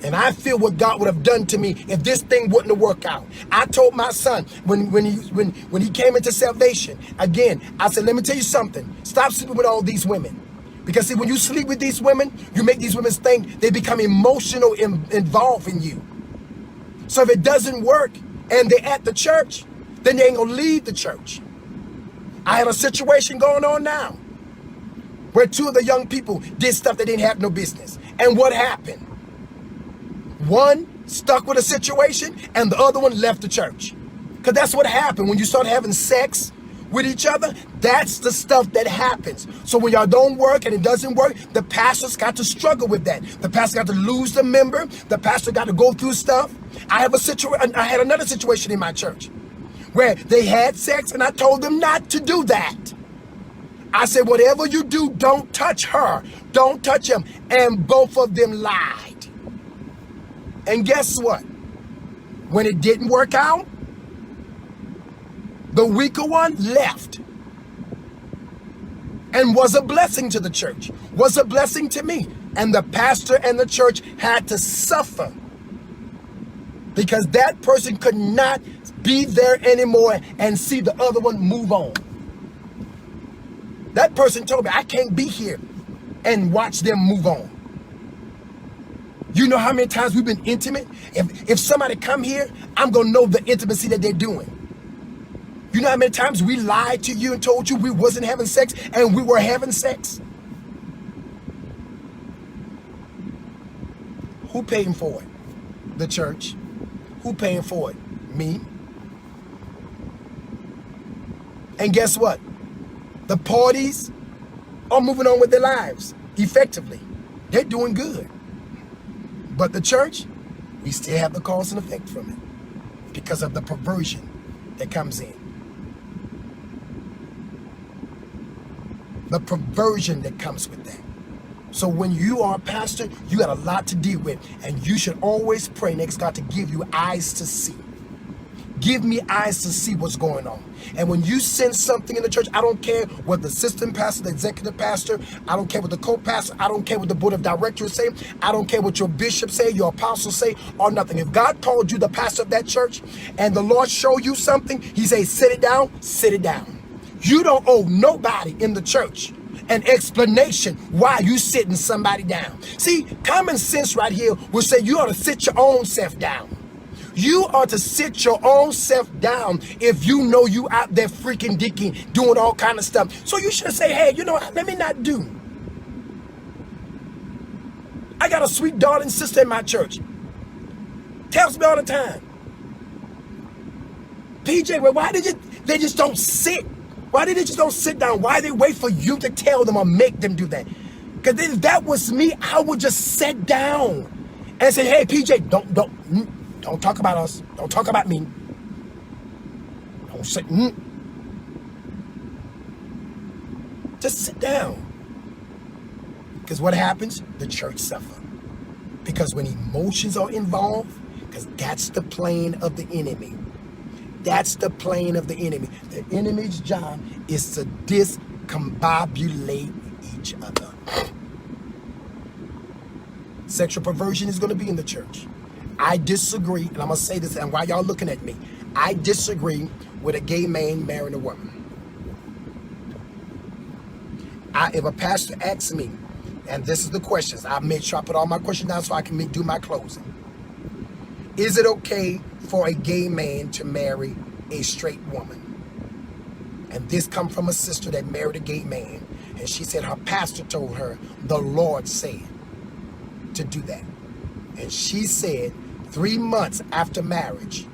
And I feel what God would have done to me if this thing wouldn't have worked out. I told my son when he came into salvation, again, I said, let me tell you something. Stop sleeping with all these women. Because see, when you sleep with these women, you make these women think they become emotional involved in you. So if it doesn't work and they're at the church, then they ain't gonna leave the church. I have a situation going on now where two of the young people did stuff they didn't have no business. And what happened? One stuck with a situation and the other one left the church. Because that's what happened when you start having sex with each other. That's the stuff that happens. So when y'all don't work and it doesn't work, the pastor's got to struggle with that. The pastor got to lose the member. The pastor got to go through stuff. I had another situation in my church where they had sex and I told them not to do that. I said, whatever you do, don't touch her. Don't touch him. And both of them lied. And guess what? When it didn't work out, the weaker one left and was a blessing to the church, was a blessing to me. And the pastor and the church had to suffer because that person could not be there anymore and see the other one move on. That person told me, I can't be here and watch them move on. You know how many times we've been intimate? If somebody come here, I'm going to know the intimacy that they're doing. You know how many times we lied to you and told you we wasn't having sex and we were having sex? Who paying for it? The church. Who paying for it? Me. And guess what? The parties are moving on with their lives effectively. They're doing good. But the church, We still have the cause and effect from it because of the perversion that comes in. The perversion that comes with that. So when you are a pastor, you got a lot to deal with, and you should always pray and ask God to give you eyes to see. Give me eyes to see what's going on. And when you sense something in the church, I don't care what the assistant pastor, the executive pastor, I don't care what the co-pastor, I don't care what the board of directors say, I don't care what your bishop say, your apostle say, or nothing. If God called you the pastor of that church and the Lord show you something, he say, sit it down, sit it down. You don't owe nobody in the church an explanation why you sitting somebody down. See, common sense right here will say you ought to sit your own self down. You ought to sit your own self down if you know you out there freaking dicking, doing all kind of stuff. So you should say, hey, you know, let me not do. I got a sweet darling sister in my church. Tells me all the time, PJ, well, why did they just don't sit? Why did they just don't sit down? Why they wait for you to tell them or make them do that? Because if that was me, I would just sit down and say, hey, PJ, don't talk about us. Don't talk about me. Don't sit. Just sit down. Because what happens? The church suffers. Because when emotions are involved, because that's the plane of the enemy. That's the plane of the enemy. The enemy's job is to discombobulate each other. Sexual perversion is going to be in the church. I disagree, and I'm going to say this, and while y'all looking at me, I disagree with a gay man marrying a woman. If a pastor asks me, and this is the questions, I made sure I put all my questions down so I can do my closing. Is it okay for a gay man to marry a straight woman? And this come from a sister that married a gay man, and she said her pastor told her the Lord said to do that. And she said 3 months after marriage,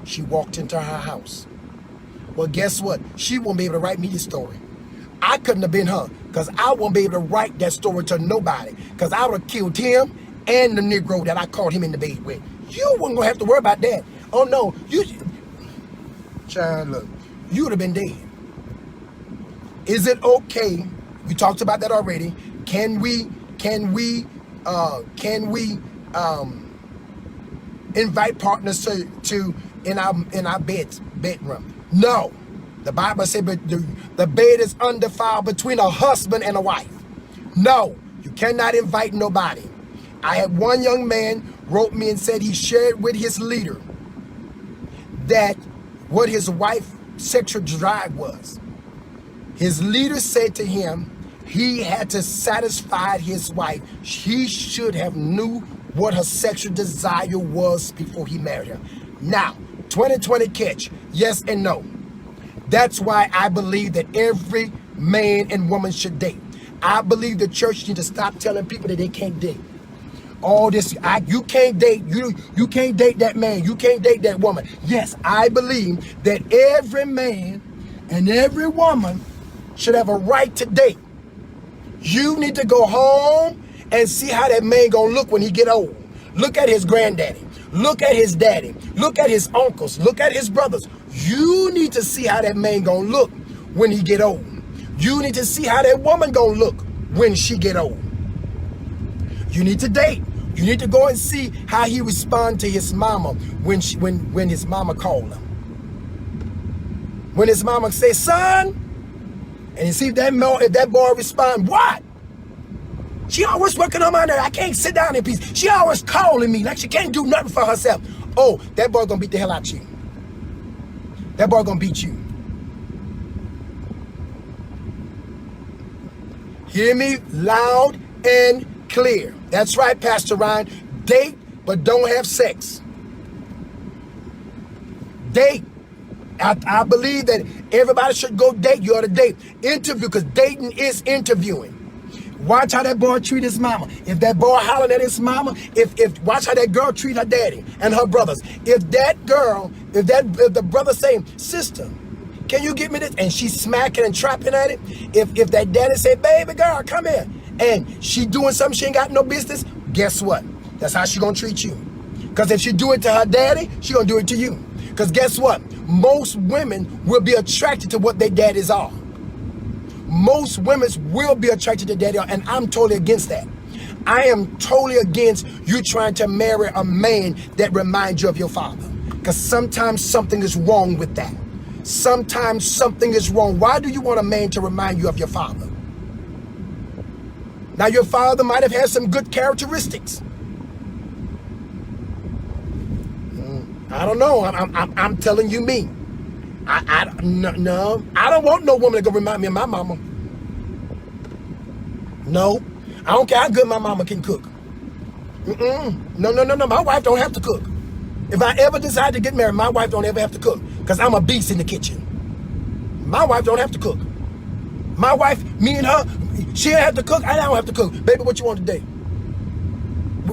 she walked into her house. Well, guess what? She won't be able to write me the story. I couldn't have been her, because I won't be able to write that story to nobody, because I would have killed him and the Negro that I caught him in the bed with. You wasn't gonna have to worry about that. Oh no, child, look, you would have been dead. Is it okay? We talked about that already. Can we invite partners to in our bedroom? No. The Bible said, but the bed is undefiled between a husband and a wife. No, you cannot invite nobody. I had one young man wrote me and said he shared with his leader that what his wife's sexual drive was. His leader said to him he had to satisfy his wife. He should have knew what her sexual desire was before he married her. Now, 2020 catch, yes and no. That's why I believe that every man and woman should date. I believe the church needs to stop telling people that they can't date. All this, you can't date, you can't date that man, you can't date that woman. Yes, I believe that every man and every woman should have a right to date. You need to go home and see how that man gonna look when he get old. Look at his granddaddy, look at his daddy, look at his uncles, look at his brothers. You need to see how that man gonna look when he get old. You need to see how that woman gonna look when she get old. You need to date. You need to go and see how he respond to his mama when his mama called him. When his mama say, son, and you see if that boy respond, what? She always working on my nerve. I can't sit down in peace. She always calling me like she can't do nothing for herself. Oh, that boy gonna beat the hell out of you. That boy gonna beat you. Hear me loud and clear. That's right, Pastor Ryan. Date, but don't have sex. Date. I believe that everybody should go date. You ought to date. Interview, because dating is interviewing. Watch how that boy treat his mama. If that boy hollering at his mama, watch how that girl treat her daddy and her brothers. If the brother saying, sister, can you get me this? And she's smacking and trapping at it. If that daddy say, baby girl, come here, and she doing something she ain't got no business, guess what? That's how she gonna treat you. Because if she do it to her daddy, she gonna do it to you. Because guess what? Most women will be attracted to what their daddies are. Most women will be attracted to daddy, and I'm totally against that. I am totally against you trying to marry a man that reminds you of your father. Because sometimes something is wrong with that. Sometimes something is wrong. Why do you want a man to remind you of your father? Now, your father might have had some good characteristics. I don't know. I'm telling you me. No, I don't want no woman to go remind me of my mama. No, I don't care how good my mama can cook. No. My wife don't have to cook. If I ever decide to get married, my wife don't ever have to cook, because I'm a beast in the kitchen. My wife don't have to cook. My wife, me and her, she'll have to cook. I don't have to cook. Baby, what you want today?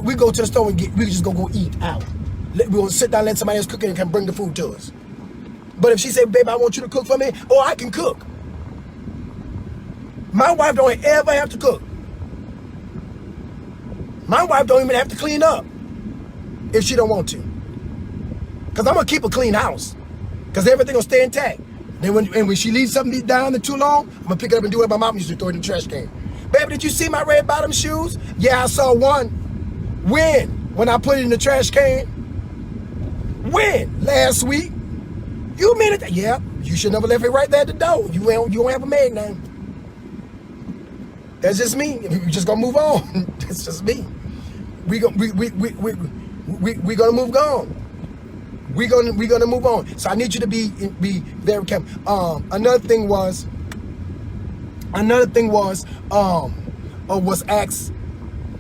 We go to the store and we just go eat out. We gonna sit down and let somebody else cook it and can bring the food to us. But if she say, babe, I want you to cook for me, oh, I can cook. My wife don't ever have to cook. My wife don't even have to clean up if she don't want to. Because I'm going to keep a clean house. Because everything will stay intact. Then when she leaves something down there too long, I'm going to pick it up and do what my mom used to throw it in the trash can. Baby, did you see my red bottom shoes? Yeah, I saw one. When? When I put it in the trash can? When? Last week? You mean it? Yeah, you should never left it right there at the door. You don't have a maid now. That's just me. You just gonna move on. That's just me. We gonna move on. We gonna move on. So I need you to be very careful. Another thing was asked.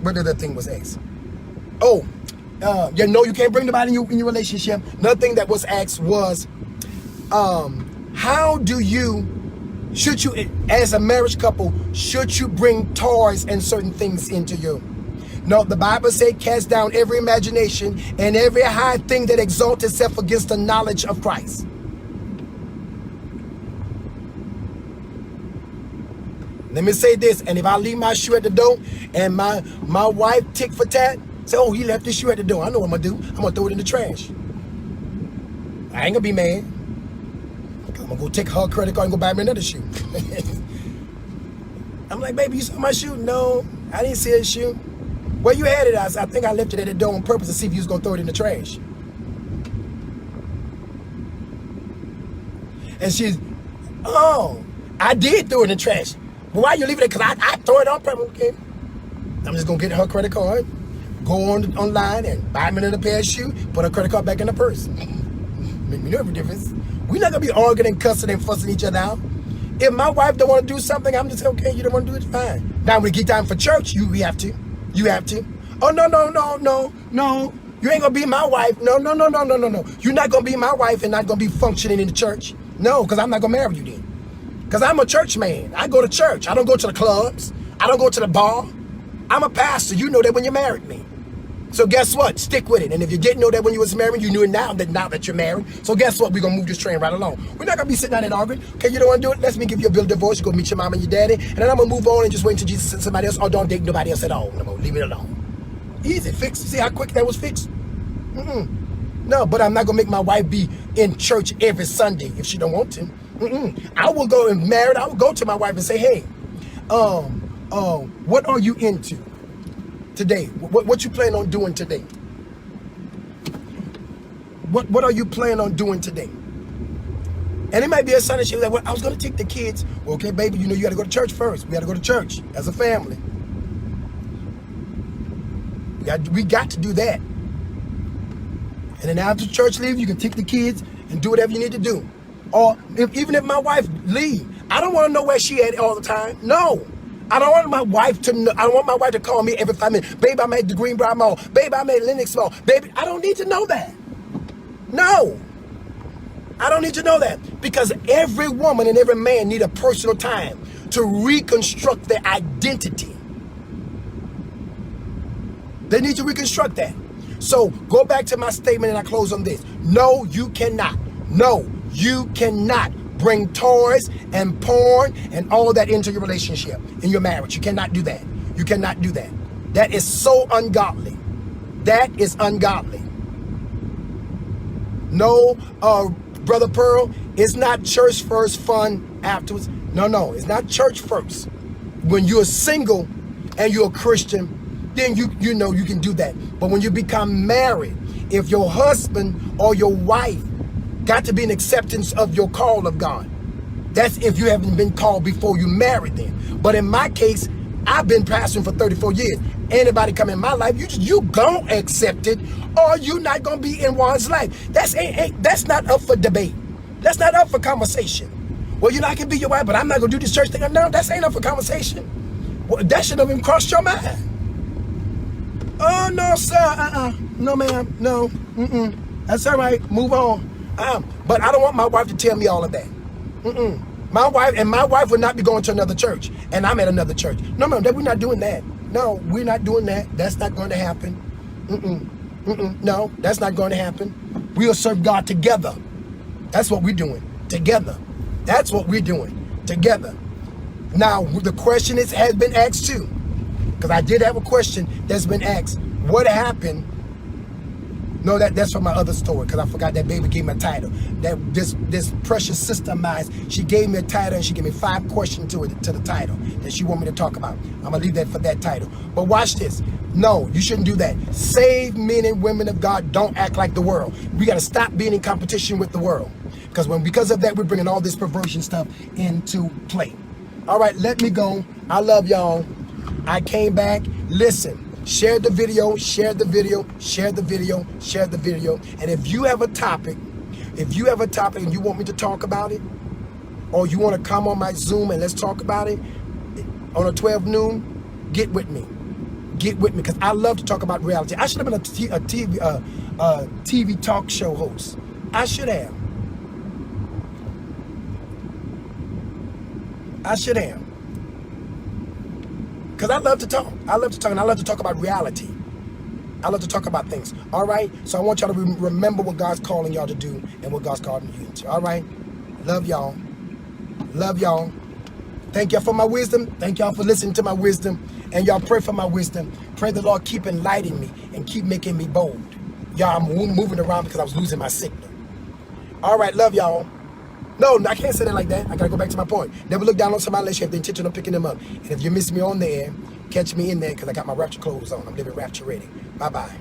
What other thing was asked? You can't bring nobody in your relationship. Another thing that was asked was, should you, as a marriage couple, should you bring toys and certain things into you? No, the Bible says, cast down every imagination and every high thing that exalts itself against the knowledge of Christ. Let me say this, and if I leave my shoe at the door and my wife tick for tat, say, oh, he left his shoe at the door. I know what I'm going to do. I'm going to throw it in the trash. I ain't going to be mad. I'm going to go take her credit card and go buy me another shoe. I'm like, baby, you saw my shoe? No, I didn't see his shoe. Where you had it? I think I left it at the door on purpose to see if you was going to throw it in the trash. And she's, oh, I did throw it in the trash. But why you leave it there? Because I throw it on purpose. Okay. I'm just going to get her credit card, go online and buy me another pair of shoes, put her credit card back in the purse. Make me no difference. We're not going to be arguing and cussing and fussing each other out. If my wife don't want to do something, I'm just okay, you don't want to do it, fine. Now, when we get time for church, we have to. You have to. Oh, no. You ain't going to be my wife. No. You're not going to be my wife and not going to be functioning in the church. No, because I'm not going to marry you then. Because I'm a church man. I go to church. I don't go to the clubs. I don't go to the bar. I'm a pastor. You know that when you married me. So guess what? Stick with it. And if you didn't know that when you was married, you knew it now that you're married. So guess what? We're going to move this train right along. We're not going to be sitting down and arguing. Okay, you don't want to do it? Let me give you a bill of divorce. You go meet your mom and your daddy. And then I'm going to move on and just wait until Jesus sends somebody else. Or don't date nobody else at all. No more. Leave it alone. Easy. Fix. See how quick that was fixed? No, but I'm not going to make my wife be in church every Sunday if she don't want to. I will go and married. I will go to my wife and say, hey, what are you into today? What you plan on doing today? What are you planning on doing today? And it might be a Sunday. She's like, well, I was going to take the kids. Well, okay, baby, you got to go to church first. We got to go to church as a family. We got to do that. And then after church leave, you can take the kids and do whatever you need to do. Or even if my wife leave, I don't want to know where she at all the time. No. I don't want my wife to know. I don't want my wife to call me every 5 minutes. Babe, I'm at the Greenbrier Mall. Babe, I'm at Lenox Mall. Baby, I don't need to know that. No. I don't need to know that. Because every woman and every man need a personal time to reconstruct their identity. They need to reconstruct that. So go back to my statement and I close on this. No, you cannot. No, you cannot bring toys and porn and all that into your relationship, in your marriage. You cannot do that. You cannot do that. That is so ungodly. That is ungodly. No, Brother Pearl, it's not church first, fun afterwards. No, it's not church first. When you're single and you're a Christian, then you know you can do that. But when you become married, if your husband or your wife got to be an acceptance of your call of God, that's if you haven't been called before you married them. But in my case, I've been pastoring for 34 years. Anybody come in my life, you gon' accept it, or you not gonna be in one's life. That's not up for debate. That's not up for conversation. Well, I can be your wife, but I'm not gonna do this church thing. No, that ain't up for conversation. Well, that should have even crossed your mind. Oh no, sir. No, ma'am. No. That's all right. Move on. But I don't want my wife to tell me all of that. My wife would not be going to another church, and I'm at another church. No, we're not doing that. No, we're not doing that. That's not going to happen. No, that's not going to happen. We'll serve God together. That's what we're doing together. That's what we're doing together. Now, the question has been asked too, because I did have a question that's been asked. What happened? No, that's from my other story, because I forgot that baby gave me a title. That this precious sister of mine, she gave me a title, and she gave me 5 questions to the title that she want me to talk about. I'm gonna leave that for that title. But watch this. No, you shouldn't do that. Saved men and women of God don't act like the world. We gotta stop being in competition with the world, because of that, we're bringing all this perversion stuff into play. All right, let me go. I love y'all. I came back. Listen. Share the video, share the video, share the video, share the video. And if you have a topic and you want me to talk about it, or you want to come on my Zoom and let's talk about it on a 12 noon, get with me. Get with me, because I love to talk about reality. I should have been a TV talk show host. I should have. Because I love to talk. And I love to talk about reality. I love to talk about things. All right? So I want y'all to remember what God's calling y'all to do and what God's calling you to. All right? Love y'all. Love y'all. Thank y'all for my wisdom. Thank y'all for listening to my wisdom. And y'all pray for my wisdom. Pray the Lord keep enlightening me and keep making me bold. Y'all, I'm moving around because I was losing my signal. All right, love y'all. No, I can't say that like that. I gotta go back to my point. Never look down on somebody unless you have the intention of picking them up. And if you miss me on the air, catch me in there, because I got my rapture clothes on. I'm living rapture ready. Bye-bye.